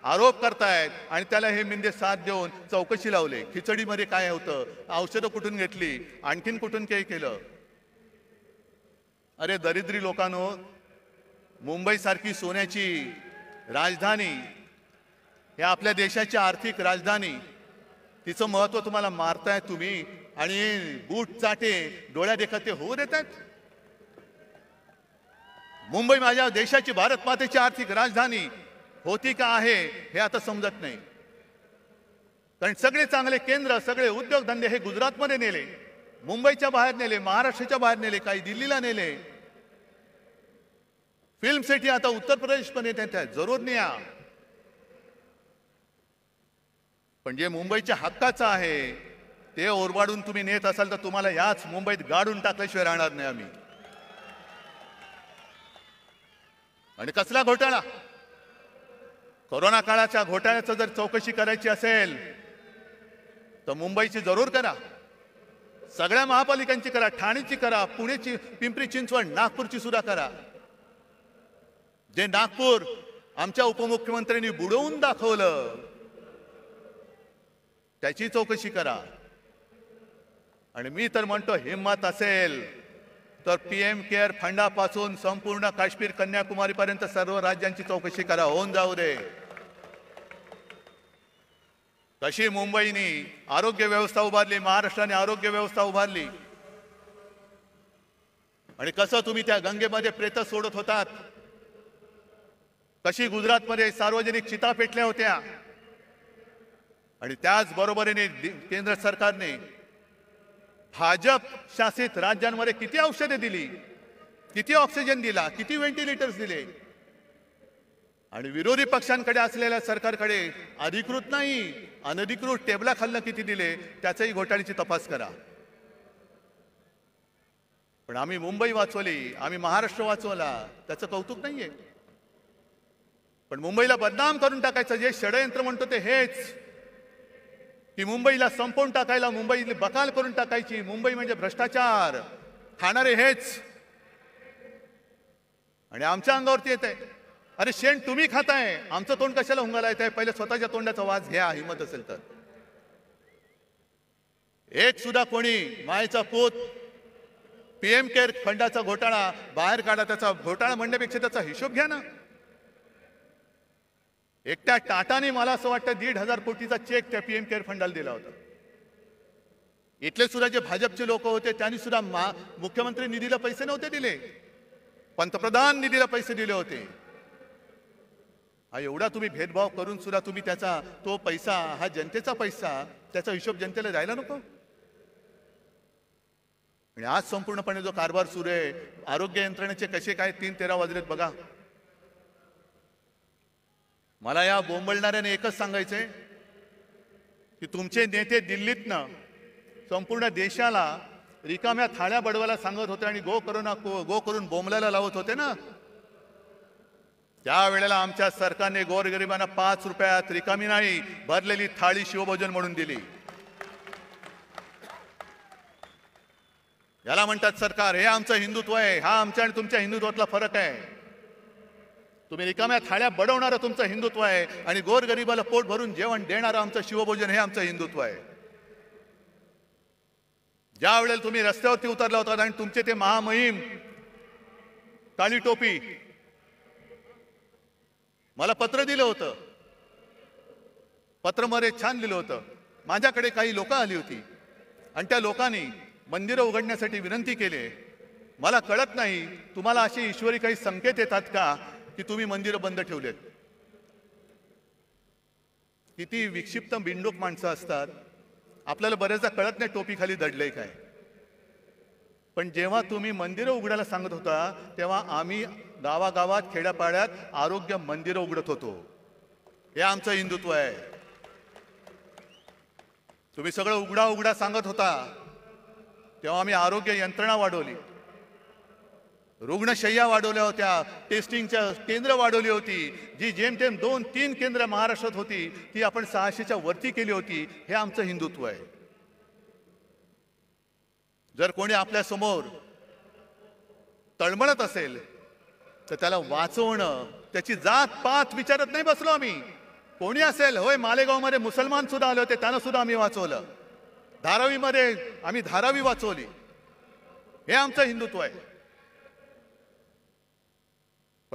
आरोप करतायत आणि त्याला हे मिंदे साथ देऊन चौकशी लावले. खिचडीमध्ये काय होतं, औषधं कुठून घेतली, आणखीन कुठून काही केलं. अरे दरिद्री लोकांनो, मुंबई सारखी सोन्याची राजधानी, हे आपल्या देशाची आर्थिक राजधानी, तिचं महत्व तुम्हाला मारताय तुम्ही आणि बूट चाटे डोळ्या देखत ते होऊ देत आहेत. मुंबई माझ्या देशाची, भारत मातेची आर्थिक राजधानी होती का आहे हे आता समजत नाही. कारण सगळे चांगले केंद्र, सगळे उद्योगधंदे हे गुजरातमध्ये नेले, मुंबईच्या बाहेर नेले, महाराष्ट्राच्या बाहेर नेले, काही दिल्लीला नेले. फिल्म सिटी आता उत्तर प्रदेशमध्ये नेत आहेत, जरूर न्या. पण जे मुंबईच्या हक्काचं आहे ते ओरबाडून तुम्ही नेत असाल तर तुम्हाला याच मुंबईत गाडून टाकल्याशिवाय राहणार नाही आम्ही. आणि कसला घोटाळा? कोरोना काळाच्या घोटाळ्याचं जर चौकशी करायची असेल तर मुंबईची जरूर करा, सगळ्या महापालिकांची करा, ठाणेची करा, पुणेची, पिंपरी चिंचवड, नागपूरची सुद्धा करा. जे नागपूर आमच्या उपमुख्यमंत्र्यांनी बुडवून दाखवलं त्याची चौकशी करा. आणि मी तर म्हणतो, हिम्मत असेल तर पीएम केअर फंडापासून संपूर्ण काश्मीर, कन्याकुमारी पर्यंत सर्व राज्यांची चौकशी करा, होऊन जाऊ दे. कशी मुंबईने आरोग्य व्यवस्था उभारली, महाराष्ट्राने आरोग्य व्यवस्था उभारली, आणि कसं तुम्ही त्या गंगेमध्ये प्रेत सोडत होतात, कशी गुजरातमध्ये सार्वजनिक चिता पेटल्या होत्या. आणि त्याच बरोबरीने केंद्र सरकारने भाजप शासित राज्यांमध्ये किती औषधे दिली, किती ऑक्सिजन दिला, किती व्हेंटिलेटर्स दिले. आणि विरोधी पक्षांकडे असलेल्या सरकारकडे अधिकृत नाही, अनधिकृत टेबलाखालनं किती दिले त्याचाही घोटाळ्याची तपास करा. पण आम्ही मुंबई वाचवली, आम्ही महाराष्ट्र वाचवला, त्याचं कौतुक नाहीये. पण मुंबईला बदनाम करून टाकायचं जे षडयंत्र म्हणतो ते हेच, की मुंबईला संपवून टाकायला, मुंबईला बकाल करून टाकायची, मुंबई म्हणजे भ्रष्टाचार, खाणारे हेच. आणि आमच्या अंगावरती येत आहे. अरे शेण तुम्ही खाताय, आमचं तोंड कशाला हुंगाला येत आहे? पहिले स्वतःच्या तोंडाचा वास घ्या, हिंमत असेल तर. एक सुद्धा कोणी मायेचा पूत पीएम केअर फंडाचा घोटाळा बाहेर काढा. त्याचा घोटाळा म्हणण्यापेक्षा त्याचा हिशोब घ्या ना. एकट्या टाटाने मला असं वाटतं 1,500 कोटीचा चेक त्या पीएम केअर फंडाला दिला होता. इथले सुद्धा जे भाजपचे लोक होते त्यांनी सुद्धा मुख्यमंत्री निधीला पैसे नव्हते दिले, पंतप्रधान निधीला पैसे दिले होते. हा एवढा तुम्ही भेदभाव करून सुद्धा तुम्ही त्याचा तो पैसा, हा जनतेचा पैसा, त्याचा हिशोब जनतेला द्यायला नको. आणि आज संपूर्णपणे जो कारभार सुरू आहे, आरोग्य यंत्रणेचे कसे काय 3-13 वाजलेत बघा. मला या बोंबलणाऱ्याने एकच सांगायचंय की तुमचे नेते दिल्लीतनं संपूर्ण देशाला रिकाम्या थाळ्या बडवायला सांगत होते आणि गो करून बोंबलायला लावत होते ना. त्यावेळेला आमच्या सरकारने गोरगरिबांना 5 रुपयात रिकामी नाही भरलेली थाळी शिवभोजन म्हणून दिली. याला म्हणतात सरकार. हे आमचं हिंदुत्व आहे. हा आमच्या आणि तुमच्या हिंदुत्वातला फरक आहे. तुम्ही रिकाम्या थाळ्या बडवणारं तुमचं हिंदुत्व आहे आणि गोरगरिबाला पोट भरून जेवण देणारं आमचं शिवभोजन हे आमचं हिंदुत्व आहे. ज्या वेळेला तुम्ही रस्त्यावरती उतरला होता आणि तुमचे ते महामहिम काळी टोपी मला पत्र दिलं होतं, पत्रमध्ये छान लिहिलं होतं. माझ्याकडे काही लोक आली होती आणि त्या लोकांनी मंदिरं उघडण्यासाठी विनंती केली. मला कळत नाही तुम्हाला असे ईश्वरी काही संकेत येतात का की तुम्ही मंदिरं बंद ठेवलेत. किती विक्षिप्त बिंडोक माणसं असतात. आपल्याला बरेचदा कळत नाही टोपी खाली दडलंय काय. पण जेव्हा तुम्ही मंदिरं उघडायला सांगत होता तेव्हा आम्ही गावागावात, खेड्यापाड्यात आरोग्य मंदिरं उघडत होतो. हे आमचं हिंदुत्व आहे. तुम्ही सगळं उघडा उघडा सांगत होता तेव्हा आम्ही आरोग्य यंत्रणा वाढवली, रुग्णशय्या वाढवल्या होत्या, टेस्टिंगच्या केंद्र वाढवली होती. जी जेमतेम 2-3 केंद्र महाराष्ट्रात होती ती आपण 600च्या वरती केली होती. हे आमचं हिंदुत्व आहे. जर कोणी आपल्या समोर तळमळत असेल तर त्याला वाचवणं, त्याची जात पात विचारत नाही बसलो आम्ही. कोणी असेल, होय मालेगावमध्ये मुसलमान सुद्धा आले होते, त्यांना सुद्धा आम्ही वाचवलं. धारावीमध्ये आम्ही धारावी वाचवली. हे आमचं हिंदुत्व आहे.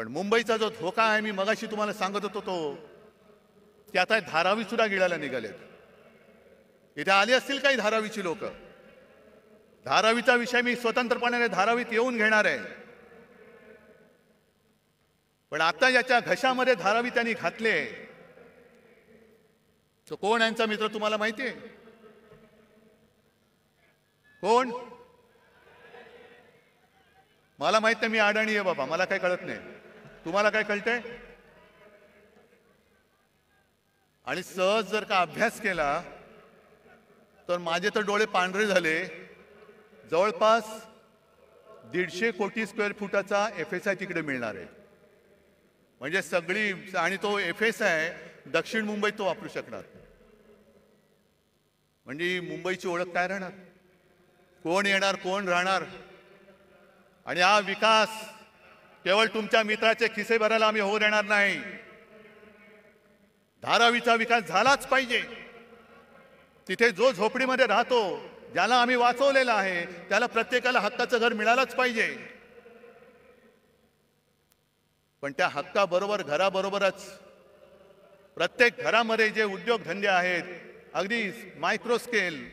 पण मुंबईचा जो धोका आहे, मी मगाशी तुम्हाला सांगत होतो तो, की आता धारावी सुद्धा गिळायला निघालेत। इथे आली असतील काही धारावीची लोक। धारावीचा विषय मी स्वतंत्रपणे धारावीत येऊन घेणार आहे, पण आता याच्या घशामध्ये धारावी त्यांनी घातले तो कोण? यांचा मित्र तुम्हाला माहिती आहे कोण? मला माहित नाही, मी अडाणी आहे बाबा, मला काही कळत नाही। तुम्हाला काय कळतंय? आणि सहज जर का अभ्यास केला तर माझे तर डोळे पांढरे झाले। जवळपास 150 कोटी स्क्वेअर फुटाचा FSI तिकडे मिळणार आहे, म्हणजे सगळी, आणि तो FSI दक्षिण मुंबईत तो वापरू शकणार। म्हणजे मुंबईची ओळख काय राहणार? कोण येणार, कोण राहणार? आणि हा विकास केवळ तुमच्या मित्राचे खिसे भरायला आम्ही होऊ देणार नाही। धारावीचा विकास झालाच पाहिजे। तिथे जो झोपडीमध्ये राहतो, ज्याला आम्ही वाचवलेलं आहे, त्याला प्रत्येकाला हक्काचं घर मिळालंच पाहिजे। पण त्या हक्काबरोबर घराबरोबरच प्रत्येक घरामध्ये जे उद्योगधंदे आहेत, अगदी मायक्रो स्केल,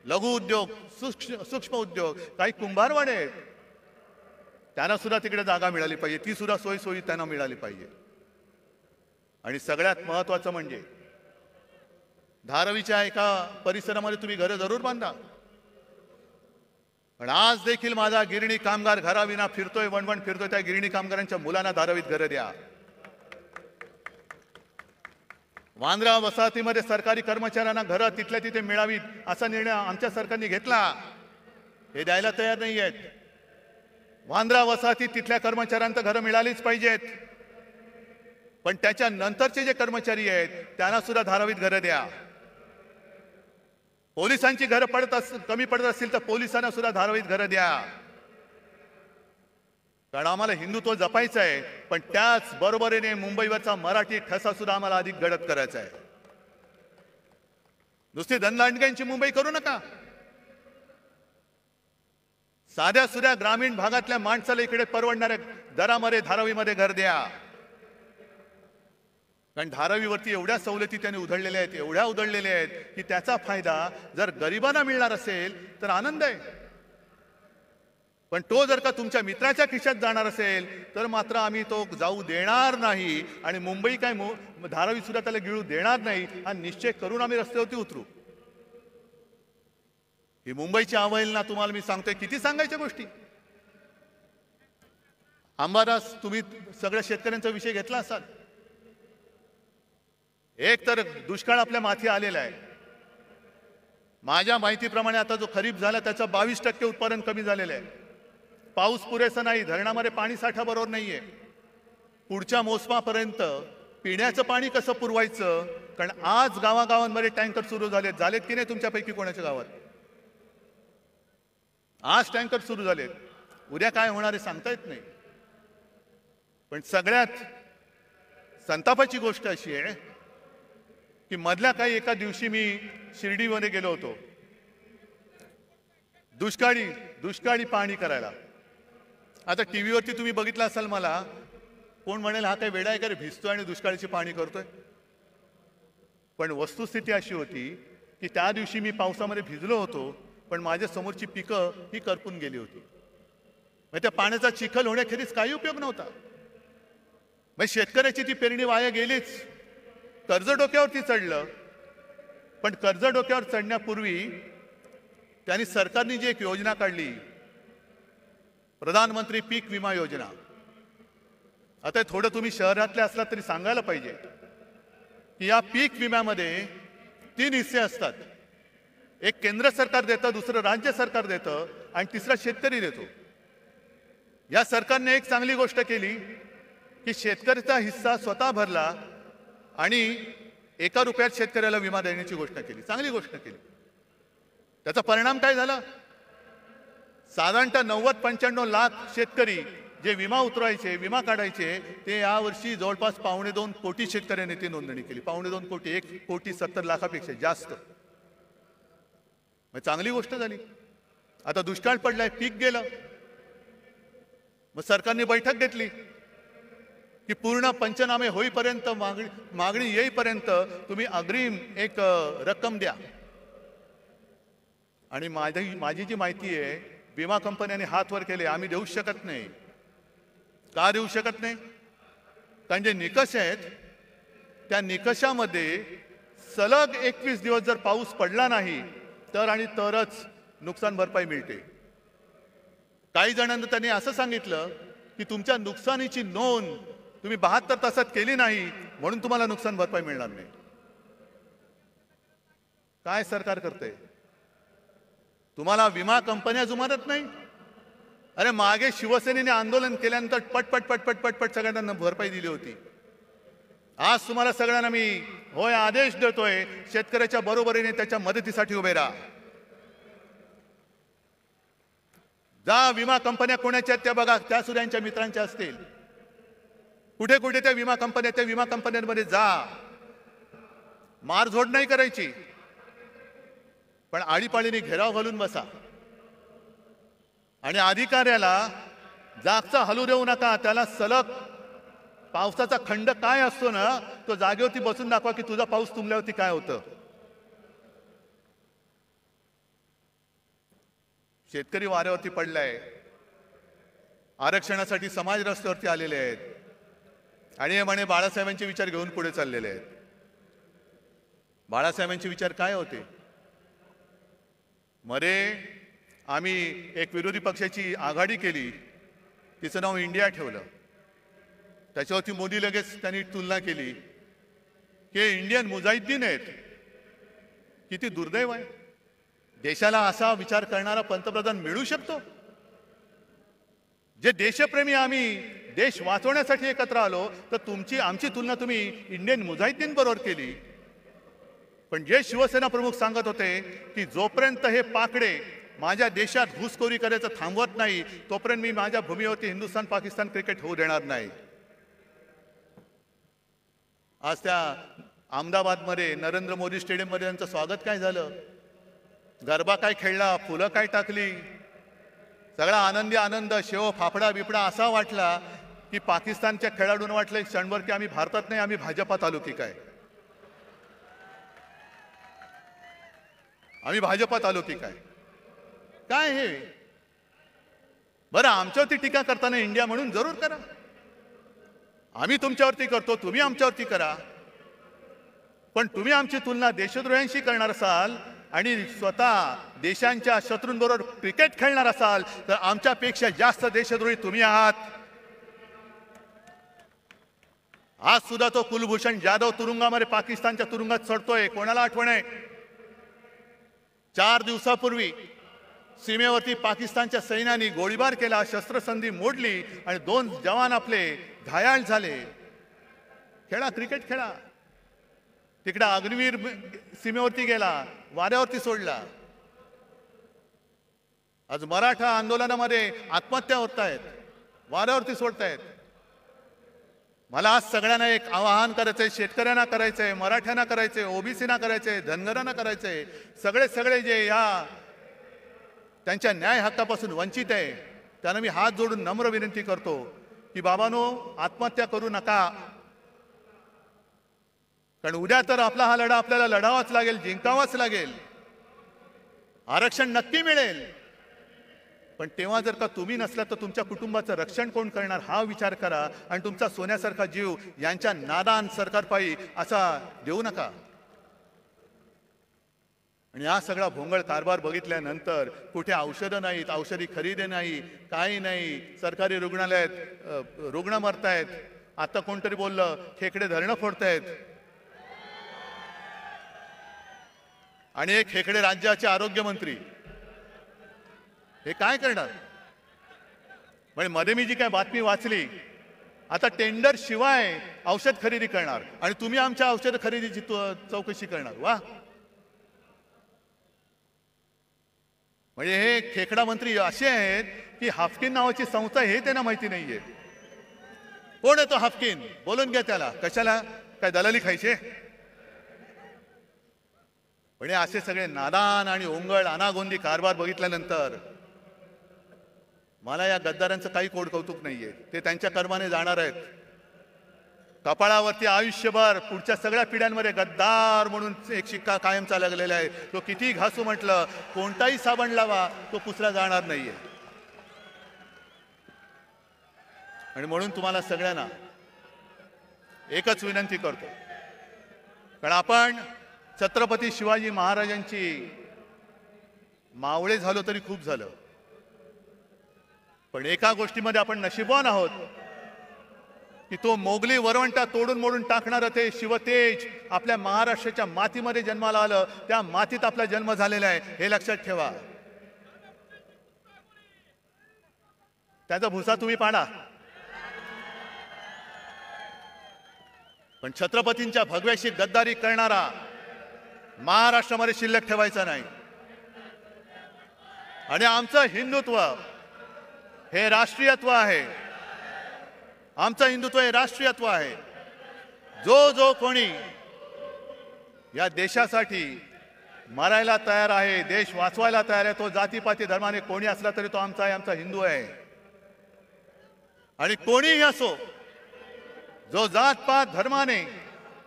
लघु उद्योग, सूक्ष्म उद्योग, काही कुंभारवाडे आहेत, त्यांना सुद्धा तिकडे जागा मिळाली पाहिजे। ती सुद्धा सोयी त्यांना मिळाली पाहिजे। आणि सगळ्यात महत्त्वाचं म्हणजे धारावीच्या एका परिसरामध्ये तुम्ही घरं जरूर बांधा, पण आज देखील माझा गिरणी कामगार घराविना फिरतोय, वणवण फिरतोय। त्या गिरणी कामगारांच्या मुलांना धारावीत घरं द्या। वांद्रा वसाहतीमध्ये सरकारी कर्मचाऱ्यांना घरं तिथल्या तिथे मिळावीत, असा निर्णय आमच्या सरकारने घेतला। हे द्यायला तयार नाही आहेत। वांद्रा वसाहतीत तिथल्या कर्मचाऱ्यांना घरं मिळालीच पाहिजेत, पण त्याच्या नंतरचे जे कर्मचारी आहेत त्यांना सुद्धा धारावीत घरं द्या। पोलिसांची घरं कमी पडत असतील तर पोलिसांना सुद्धा धारावीत घरं द्या, कारण आम्हाला हिंदुत्व जपायचं आहे, पण त्याच बरोबरीने मुंबईवरचा मराठी ठसा सुद्धा आम्हाला अधिक गडद करायचा आहे। नुसती धनदांडग्यांची मुंबई करू नका। साध्या सुध्या ग्रामीण भागातल्या माणसाला इकडे परवडणाऱ्या दरामध्ये धारावीमध्ये घर द्या, कारण धारावीवरती एवढ्या सवलती त्यांनी उधळलेल्या आहेत, एवढ्या उधळलेल्या आहेत की त्याचा फायदा जर गरिबांना मिळणार असेल तर आनंद आहे, पण तो जर का तुमच्या मित्राच्या खिशात जाणार असेल तर मात्र आम्ही तो जाऊ देणार नाही। आणि मुंबई काय धारावी सुद्धा त्याला गिळू देणार नाही, हा निश्चय करून आम्ही रस्त्यावरती उतरू। ही मुंबईची अवहेलना तुम्हाला मी सांगतोय, किती सांगायच्या गोष्टी। अंबादास, तुम्ही सगळ्या शेतकऱ्यांचा विषय घेतला असाल। एक तर दुष्काळ आपल्या माथी आलेला आहे। माझ्या माहितीप्रमाणे आता जो खरीप झाला त्याचं 22% उत्पादन कमी झालेलं आहे। पाऊस पुरेसा नाही, धरणामध्ये पाणी साठा बरोबर नाहीये। पुढच्या मोसमापर्यंत पिण्याचं पाणी कसं पुरवायचं, कारण आज गावागावांमध्ये टँकर सुरू झालेत की नाही? तुमच्यापैकी कोणाच्या गावात आज टँकर सुरू झालेत, उद्या काय होणार आहे सांगता येत नाही। पण सगळ्यात संतापाची गोष्ट अशी आहे की मधल्या काही एका दिवशी मी शिर्डीमध्ये गेलो होतो दुष्काळी पाणी करायला। आता टीव्हीवरती तुम्ही बघितलं असाल, मला कोण म्हणेल हा काय वेडा आहे का रे, भिजतोय आणि दुष्काळाची पाणी करतोय। पण वस्तुस्थिती अशी होती की त्या दिवशी मी पावसामध्ये भिजलो होतो, पण माझ्या समोरची पिकं ही करपून गेली होती। मग त्या पाण्याचा चिखल होण्याखेरीज काही उपयोग नव्हता। मग शेतकऱ्याची ती पेरणी वाया गेलीच। कर्ज डोक्यावरती चढलं, पण कर्ज डोक्यावर चढण्यापूर्वी त्यांनी सरकारने जी एक योजना काढली, प्रधानमंत्री पीक विमा योजना। आता थोडं तुम्ही शहरातले असलात तरी सांगायला पाहिजे की या पीक विम्यामध्ये 3 हिस्से असतात। एक केंद्र सरकार देतं, दुसरं राज्य सरकार देतं आणि तिसरा शेतकरी देतो। या सरकारने एक चांगली गोष्ट केली की शेतकऱ्याचा हिस्सा स्वतः भरला आणि 1 रुपयात शेतकऱ्याला विमा देण्याची घोषणा केली। चांगली गोष्ट केली। त्याचा परिणाम काय झाला? साधारणतः 90-95 लाख शेतकरी जे विमा उतरवायचे, विमा काढायचे, ते यावर्षी जवळपास 2.25 कोटी शेतकऱ्यांनी ती नोंदणी केली। 2.25 कोटी, 1,70,00,000पेक्षा जास्त। मग चांगली गोष्ट झाली। आता दुष्काळ पडलाय, पीक गेलं। मग सरकारने बैठक घेतली की पूर्ण पंचनामे होईपर्यंत मागणी येईपर्यंत तुम्ही अग्रिम एक रक्कम द्या. आणि माझी जी माहिती आहे, विमा कंपन्यांनी हात वर केले, आम्ही देऊ शकत नाही. का देऊ शकत नाही? कारण जे निकष आहेत त्या निकषामध्ये सलग 21 दिवस जर पाऊस पडला नाही तर आणि तरच नुकसान भरपाई मिळते. काही जणांना त्यांनी असं सांगितलं की तुमच्या नुकसानीची नोंद तुम्ही 72 तासात केली नाही म्हणून तुम्हाला नुकसान भरपाई मिळणार नाही. काय सरकार करते? तुम्हाला विमा कंपन्या जुमानत नाही? अरे मागे शिवसेनेने आंदोलन केल्यानंतर पटपट पटपट पटपट सगळ्यांना भरपाई दिली होती. आज तुम्हाला सगळ्यांना मी होय आदेश देतोय, शेतकऱ्याच्या बरोबरीने त्याच्या मदतीसाठी उभे राहा. जा विमा कंपन्या कोणाच्या त्या बघा, त्या सूर्यांच्या मित्रांच्या असतील. कुठे कुठे त्या विमा कंपन्यांमध्ये जा. मारझोड नाही करायची, पण आळीपाळीने घेराव घालून बसा. आणि अधिकाऱ्याला जागचा हलू देऊ नका. त्याला सलग पावसाचा खंड काय असतो ना, तो जागेवरती बसून दाखवा की तुझा पाऊस तुंबल्यावरती काय होतं. शेतकरी वाऱ्यावरती पडलाय, आरक्षणासाठी समाज रस्त्यावरती आलेले आहेत आणि हे म्हणे बाळासाहेबांचे विचार घेऊन पुढे चाललेले आहेत. बाळासाहेबांचे विचार काय होते? आम्ही एक विरोधी पक्षाची आघाडी केली, तिचं नाव इंडिया ठेवलं. त्याच्यावरती मोदी लगेच त्यांनी तुलना केली की इंडियन मुजाहिद्दीन आहेत. किती दुर्दैव आहे. देशाला असा विचार करणारा पंतप्रधान मिळू शकतो? जे देशप्रेमी आम्ही देश वाचवण्यासाठी एकत्र आलो, तर आमची तुलना तुम्ही इंडियन मुजाहिद्दीन बरोबर केली. पण जे शिवसेना प्रमुख सांगत होते की जोपर्यंत हे पाकडे माझ्या देशात घुसखोरी करायचं थांबवत नाही तोपर्यंत मी माझ्या भूमीवरती हिंदुस्थान पाकिस्तान क्रिकेट होऊ देणार नाही. आज त्या अहमदाबादमध्ये नरेंद्र मोदी स्टेडियममध्ये त्यांचं स्वागत काय झालं? गरबा काय खेळला, फुलं काय टाकली, सगळा आनंदी आनंद, शेव फाफडा बिपडा असा वाटला की पाकिस्तानच्या खेळाडूंना वाटलं एक क्षणभर की आम्ही भारतात नाही, आम्ही भाजपात आलो की काय, आम्ही भाजपात आलो की काय. काय हे? बरं, आमच्यावरती टीका करताना इंडिया म्हणून जरूर करा. आम्ही तुमच्यावरती करतो, तुम्ही आमच्यावरती करा. पण तुम्ही आमची तुलना देशद्रोह्यांशी करणार असाल आणि स्वतः देशांच्या शत्रूंबरोबर क्रिकेट खेळणार असाल तर आमच्यापेक्षा जास्त देशद्रोही तुम्ही आहात. आज सुद्धा तो कुलभूषण जाधव तुरुंगामध्ये पाकिस्तानच्या तुरुंगात चढतोय. कोणाला आठवण आहे? 4 दिवसापूर्वी सीमेवरती पाकिस्तानच्या सैन्याने गोळीबार केला, शस्त्रसंधी मोडली आणि 2 जवान आपले घायाळ झाले. खेळा, क्रिकेट खेळा. तिकडे अग्निवीर सीमेवरती गेला, वाऱ्यावरती सोडला. आज मराठा आंदोलनामध्ये आत्महत्या होत आहेत, वाऱ्यावरती सोडतायत. मला आज सगळ्यांना एक आवाहन करायचंय, शेतकऱ्यांना करायचंय, मराठ्यांना करायचंय, ओबीसीना करायचंय, धनगरांना करायचंय, सगळे जे या त्यांच्या न्याय हक्कापासून वंचित आहे त्यांना मी हात जोडून नम्र विनंती करतो की बाबांनो, आत्महत्या करू नका. कारण उद्या तर आपला हा लढा आपल्याला लढावाच लागेल, जिंकावाच लागेल. आरक्षण नक्की मिळेल, पण तेव्हा जर का तुम्ही नसला तर तुमच्या कुटुंबाचं रक्षण कोण करणार हा विचार करा. आणि तुमचा सोन्यासारखा जीव यांच्या नादान सरकारपायी असा देऊ नका. आणि हा सगळा भोंगळ कारभार बघितल्यानंतर कुठे औषधं नाहीत, औषधी खरेदी नाही, काही नाही. सरकारी रुग्णालयात रुग्ण मरतायत. आता कोणतरी बोललं खेकडे धरणं फोडतायत. आणि एक खेकडे राज्याचे आरोग्यमंत्री हे काय करणार? म्हणजे मध्ये मी जी काय बातमी वाचली, आता टेंडर शिवाय औषध खरेदी करणार आणि तुम्ही आमच्या औषध खरेदीची चौकशी करणार. वा, म्हणजे हे खेकडा मंत्री असे आहेत की हाफकिन नावाची संस्था हे त्यांना माहिती नाहीये. कोण आहे तो हाफकिन? बोलून घ्या त्याला. कशाला? काय दलाली खायचे? म्हणजे असे सगळे नादान आणि ओंगळ अनागोंदी कारभार बघितल्यानंतर मला या गद्दारांचं काही कोड कौतुक नाहीये. ते त्यांच्या कर्माने जाणार आहेत. कपाळावरती आयुष्यभर पुढच्या सगळ्या पिढ्यांमध्ये गद्दार म्हणून एक शिक्का कायमचा लागलेला आहे. तो किती घासू म्हटलं, कोणताही साबण लावा, तो पुसला जाणार नाहीये. आणि म्हणून तुम्हाला सगळ्यांना एकच विनंती करतो, कारण आपण छत्रपती शिवाजी महाराजांची मावळे झालो तरी खूप झालं, पण एका गोष्टीमध्ये आपण नशीबवान आहोत की तो मोगली वरवंटा तोडून मोडून टाकणारं ते शिवतेज आपल्या महाराष्ट्राच्या मातीमध्ये जन्माला आलं. त्या मातीत आपला जन्म झालेला आहे, हे लक्षात ठेवा. त्याचा भुसा तुम्ही पाडा, पण छत्रपतींच्या भगव्याशी गद्दारी करणारा महाराष्ट्रामध्ये शिल्लक ठेवायचा नाही. आणि आमचं हिंदुत्व हे राष्ट्रीयत्व आहे. आमचं हिंदुत्व हे राष्ट्रीयत्व आहे. जो कोणी या देशासाठी मरायला तयार आहे, देश वाचवायला तयार आहे, तो जातीपाती धर्माने कोणी असला तरी तो आमचा आहे, आमचा हिंदू आहे. आणि कोणीही असो, जो जातपात धर्माने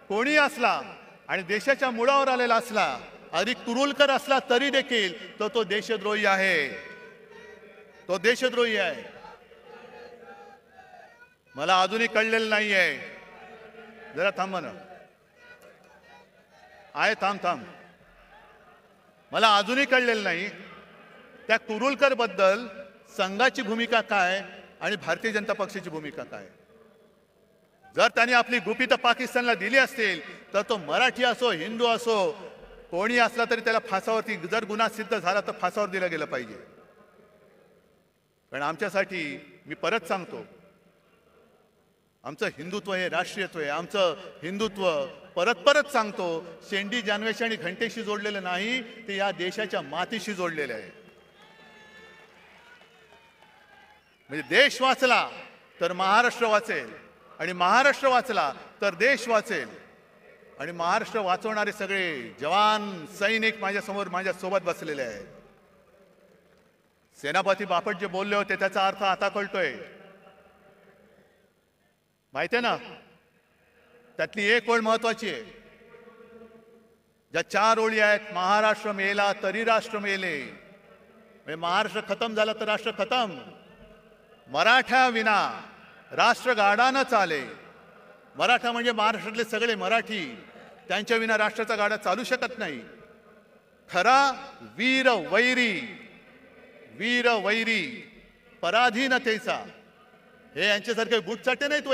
कोणी असला आणि देशाच्या मुळावर आलेला असला, अधिक तुरुलकर असला तरी देखील तो देशद्रोही आहे. तो देशद्रोही आहे. मला अजूनही कळलेलं नाहीये. जरा थांबा ना. आहे, थांब. मला अजूनही कळलेलं नाही त्या कुरुलकर बद्दल संघाची भूमिका काय आणि भारतीय जनता पक्षाची भूमिका काय. जर त्यांनी आपली गुपितं पाकिस्तानला दिली असतील तर तो मराठी असो, हिंदू असो, कोणी असला तरी त्याला फासावरती, जर गुन्हा सिद्ध झाला तर फासावर दिलं गेलं पाहिजे. कारण आमच्यासाठी, मी परत सांगतो, आमचं हिंदुत्व हे राष्ट्रीयत्व आहे. आमचं हिंदुत्व परत सांगतो, शेंडी, जानवेशी आणि घंटेशी जोडलेलं नाही, ते या देशाच्या मातीशी जोडलेलं आहे. म्हणजे देश वाचला तर महाराष्ट्र वाचेल, आणि महाराष्ट्र वाचला तर देश वाचेल. आणि महाराष्ट्र वाचवणारे सगळे जवान सैनिक माझ्यासोबत बसलेले आहेत. सेनापती बापट जे बोलले होते त्याचा अर्थ आता कळतोय, माहितीये ना. त्यातली एक ओळ महत्वाची आहे. ज्या 4 ओळी आहेत, महाराष्ट्र मेला तरी राष्ट्र मेले. म्हणजे महाराष्ट्र खतम झाला तर राष्ट्र खतम. मराठा विना राष्ट्र गाडा चाले. मराठा म्हणजे महाराष्ट्रातले सगळे मराठी, त्यांच्या विना राष्ट्राचा गाडा चालू शकत नाही. खरा वीर वैरी पराधीनतेचा, हे यांच्यासारखे बुटचाटे नाहीत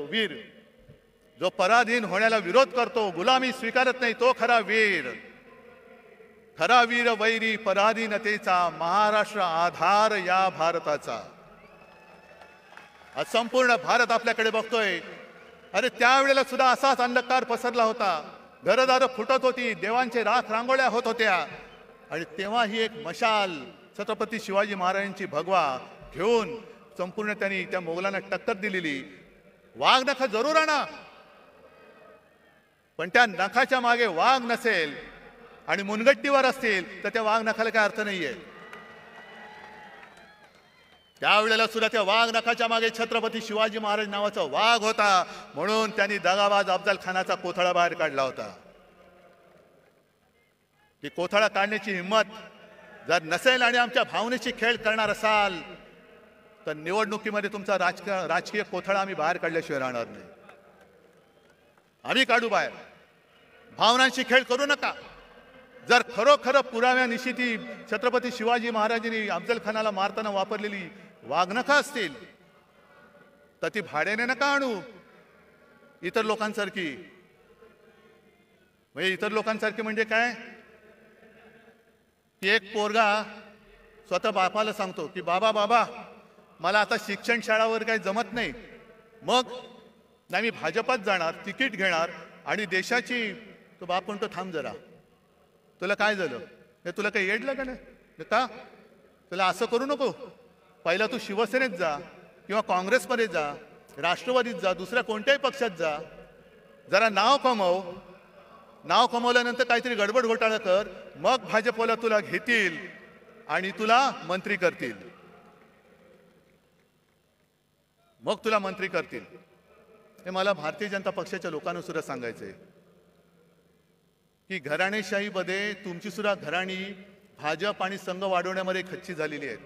वीर. जो पराधीन होण्याला विरोध करतो, गुलामी स्वीकारत नाही, तो खरा वीर. खरा वीर वैरी पराधीनतेचा, महाराष्ट्र आधार या भारताचा. आज संपूर्ण भारत आपल्याकडे बघतोय. अरे त्यावेळेला सुद्धा असाच अंधकार पसरला होता, घरदारं फुटत होती, देवांचे राख रांगोळ्या होत होत्या. आणि तेव्हा ही एक मशाल छत्रपती शिवाजी महाराजांची भगवा घेऊन संपूर्ण त्यांनी त्या मोगलांना टक्कर दिलेली. वाघ नख जरूर आणा, पण त्या नखाच्या मागे वाघ नसेल आणि मुनगट्टीवर असतील तर त्या वाघ नखाला काय अर्थ नाहीये. त्यावेळेला सुद्धा त्या वाघ नखाच्या मागे छत्रपती शिवाजी महाराज नावाचा वाघ होता, म्हणून त्यांनी दगाबाज अफजल खानाचा कोथळा बाहेर काढला होता. ती कोथळा काढण्याची हिंमत जर नसेल आणि आमच्या भावनेची खेळ करणार असाल तर निवडणुकीमध्ये तुमचा राजकीय कोथळा आम्ही बाहेर काढल्याशिवाय राहणार नाही. आम्ही काढू बाहेर. भावनांशी खेळ करू नका. जर खरोखर पुराव्यानिशी ती छत्रपती शिवाजी महाराजांनी अफजल खानाला मारताना वापरलेली वाघनखं असतील तर ती भाड्याने नका आणू. इतर लोकांसारखी. म्हणजे इतर लोकांसारखी म्हणजे काय, की एक पोरगा स्वतः बापाला सांगतो की बाबा मला आता शिक्षण शाळावर काही जमत नाही, मग नाही मी भाजपात जाणार, तिकीट घेणार आणि देशाची. तो बाप म्हणतो थांब जरा, तुला काय झालं, हे तुला काही येडलं का नाही का, तुला असं करू नको. पहिला तू शिवसेनेत जा किंवा काँग्रेसमध्ये जा, राष्ट्रवादीत जा, दुसऱ्या कोणत्याही पक्षात जा, जरा नाव कमव. नाव कमवल्यानंतर काहीतरी गडबड घोटाळा कर, मग भाजपला तुला घेतील आणि तुला मंत्री करतील. हे मला भारतीय जनता पक्षाच्या लोकांना सुद्धा सांगायचंय की घराणेशाहीमध्ये तुमची सुद्धा घराणी भाजप आणि संघ वाढवण्यामध्ये खच्ची झालेली आहेत.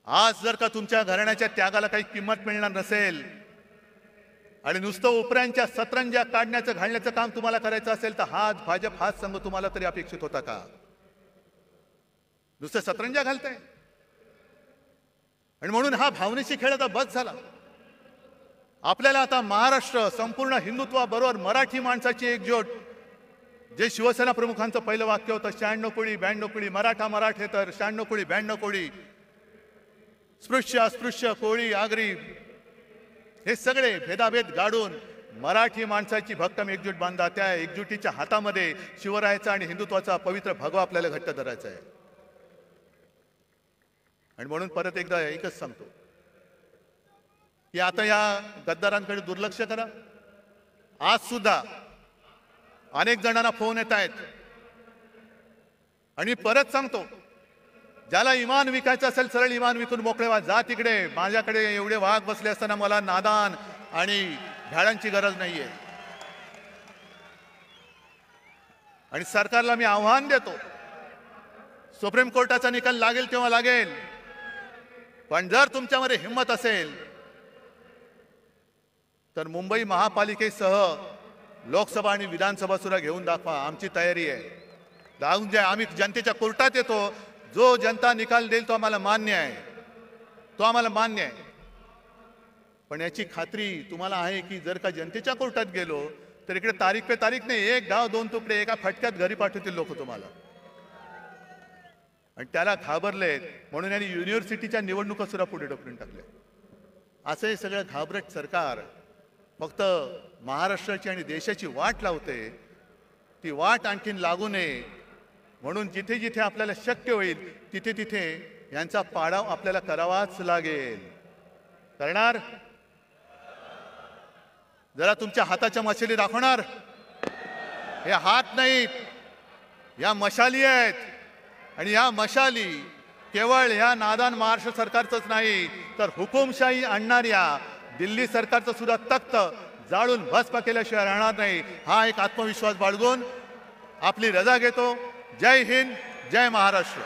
आज जर का तुमच्या घराण्याच्या त्यागाला काही किंमत मिळणार नसेल आणि नुसतं उपऱ्यांच्या सतरंज्या काढण्याचं घालण्याचं काम तुम्हाला करायचं असेल तर हाच भाजप हाच संघ तुम्हाला तरी अपेक्षित होता का? नुसतं सतरंज्या घालताय. आणि म्हणून हा भावनेशी खेळ आता बस झाला. आपल्याला आता महाराष्ट्र संपूर्ण हिंदुत्वाबरोबर मराठी माणसाची एकजूट, जे शिवसेना प्रमुखांचं पहिलं वाक्य होतं 96 कोळी 92 कोळी, मराठा मराठेतर 96 कोळी 92 कोळी, स्पृश्य अस्पृश्य कोळी आगरी, हे सगळे भेदाभेद गाडून मराठी माणसाची भक्कम एकजूट बांधा. त्या एकजुटीच्या हातामध्ये शिवरायाचा आणि हिंदुत्वाचा पवित्र भगवा आपल्याला घट्ट धरायचा आहे. आणि म्हणून परत एकदा एकच सांगतो की आता या गद्दारांकडे दुर्लक्ष करा. आज सुद्धा अनेक जणांना फोन येत आहेत आणि परत सांगतो, ज्याला इमान विकायचं असेल सरळ इमान विकून मोकळे व्हा. जा तिकडे, माझ्याकडे एवढे वाघ बसले असताना मला नादान आणि भ्याडांची गरज नाहीये. आणि सरकारला मी आव्हान देतो, सुप्रीम कोर्टाचा निकाल लागेल तेव्हा लागेल, पण जर तुमच्यामध्ये हिंमत असेल तर मुंबई महापालिकेसह लोकसभा आणि विधानसभा सुद्धा घेऊन दाखवा. आमची तयारी आहे. जाऊन द्या. आम्ही जनतेच्या कोर्टात येतो. जो जनता निकाल देईल तो आम्हाला मान्य आहे, तो आम्हाला मान्य आहे. पण याची खात्री तुम्हाला आहे की जर का जनतेच्या कोर्टात गेलो तर इकडे तारीख पे तारीख नाही, एक गाव दोन तुकडे एका फटक्यात घरी पाठवतील लोक तुम्हाला. आणि त्याला घाबरलेत म्हणून यांनी युनिव्हर्सिटीच्या निवडणुका सुद्धा पुढे ढकलून टाकले. असं हे सगळं घाबरट सरकार फक्त महाराष्ट्राची आणि देशाची वाट लावते. ती वाट आणखीन लागू नये म्हणून जिथे जिथे आपल्याला शक्य होईल तिथे तिथे यांचा पाडाव आपल्याला करावाच लागेल. करणार? जरा तुमच्या हाताच्या मशाली दाखवणार? हे हात नाहीत, या मशाली आहेत. आणि या मशाली केवळ ह्या नादान महाराष्ट्र सरकारचंच नाही तर हुकुमशाही आणणाऱ्या दिल्ली सरकारचं सुद्धा तख्त जाळून भस्म केल्याशिवाय राहणार नाही. हा एक आत्मविश्वास बाळगून आपली रजा घेतो. जय हिंद, जय महाराष्ट्र.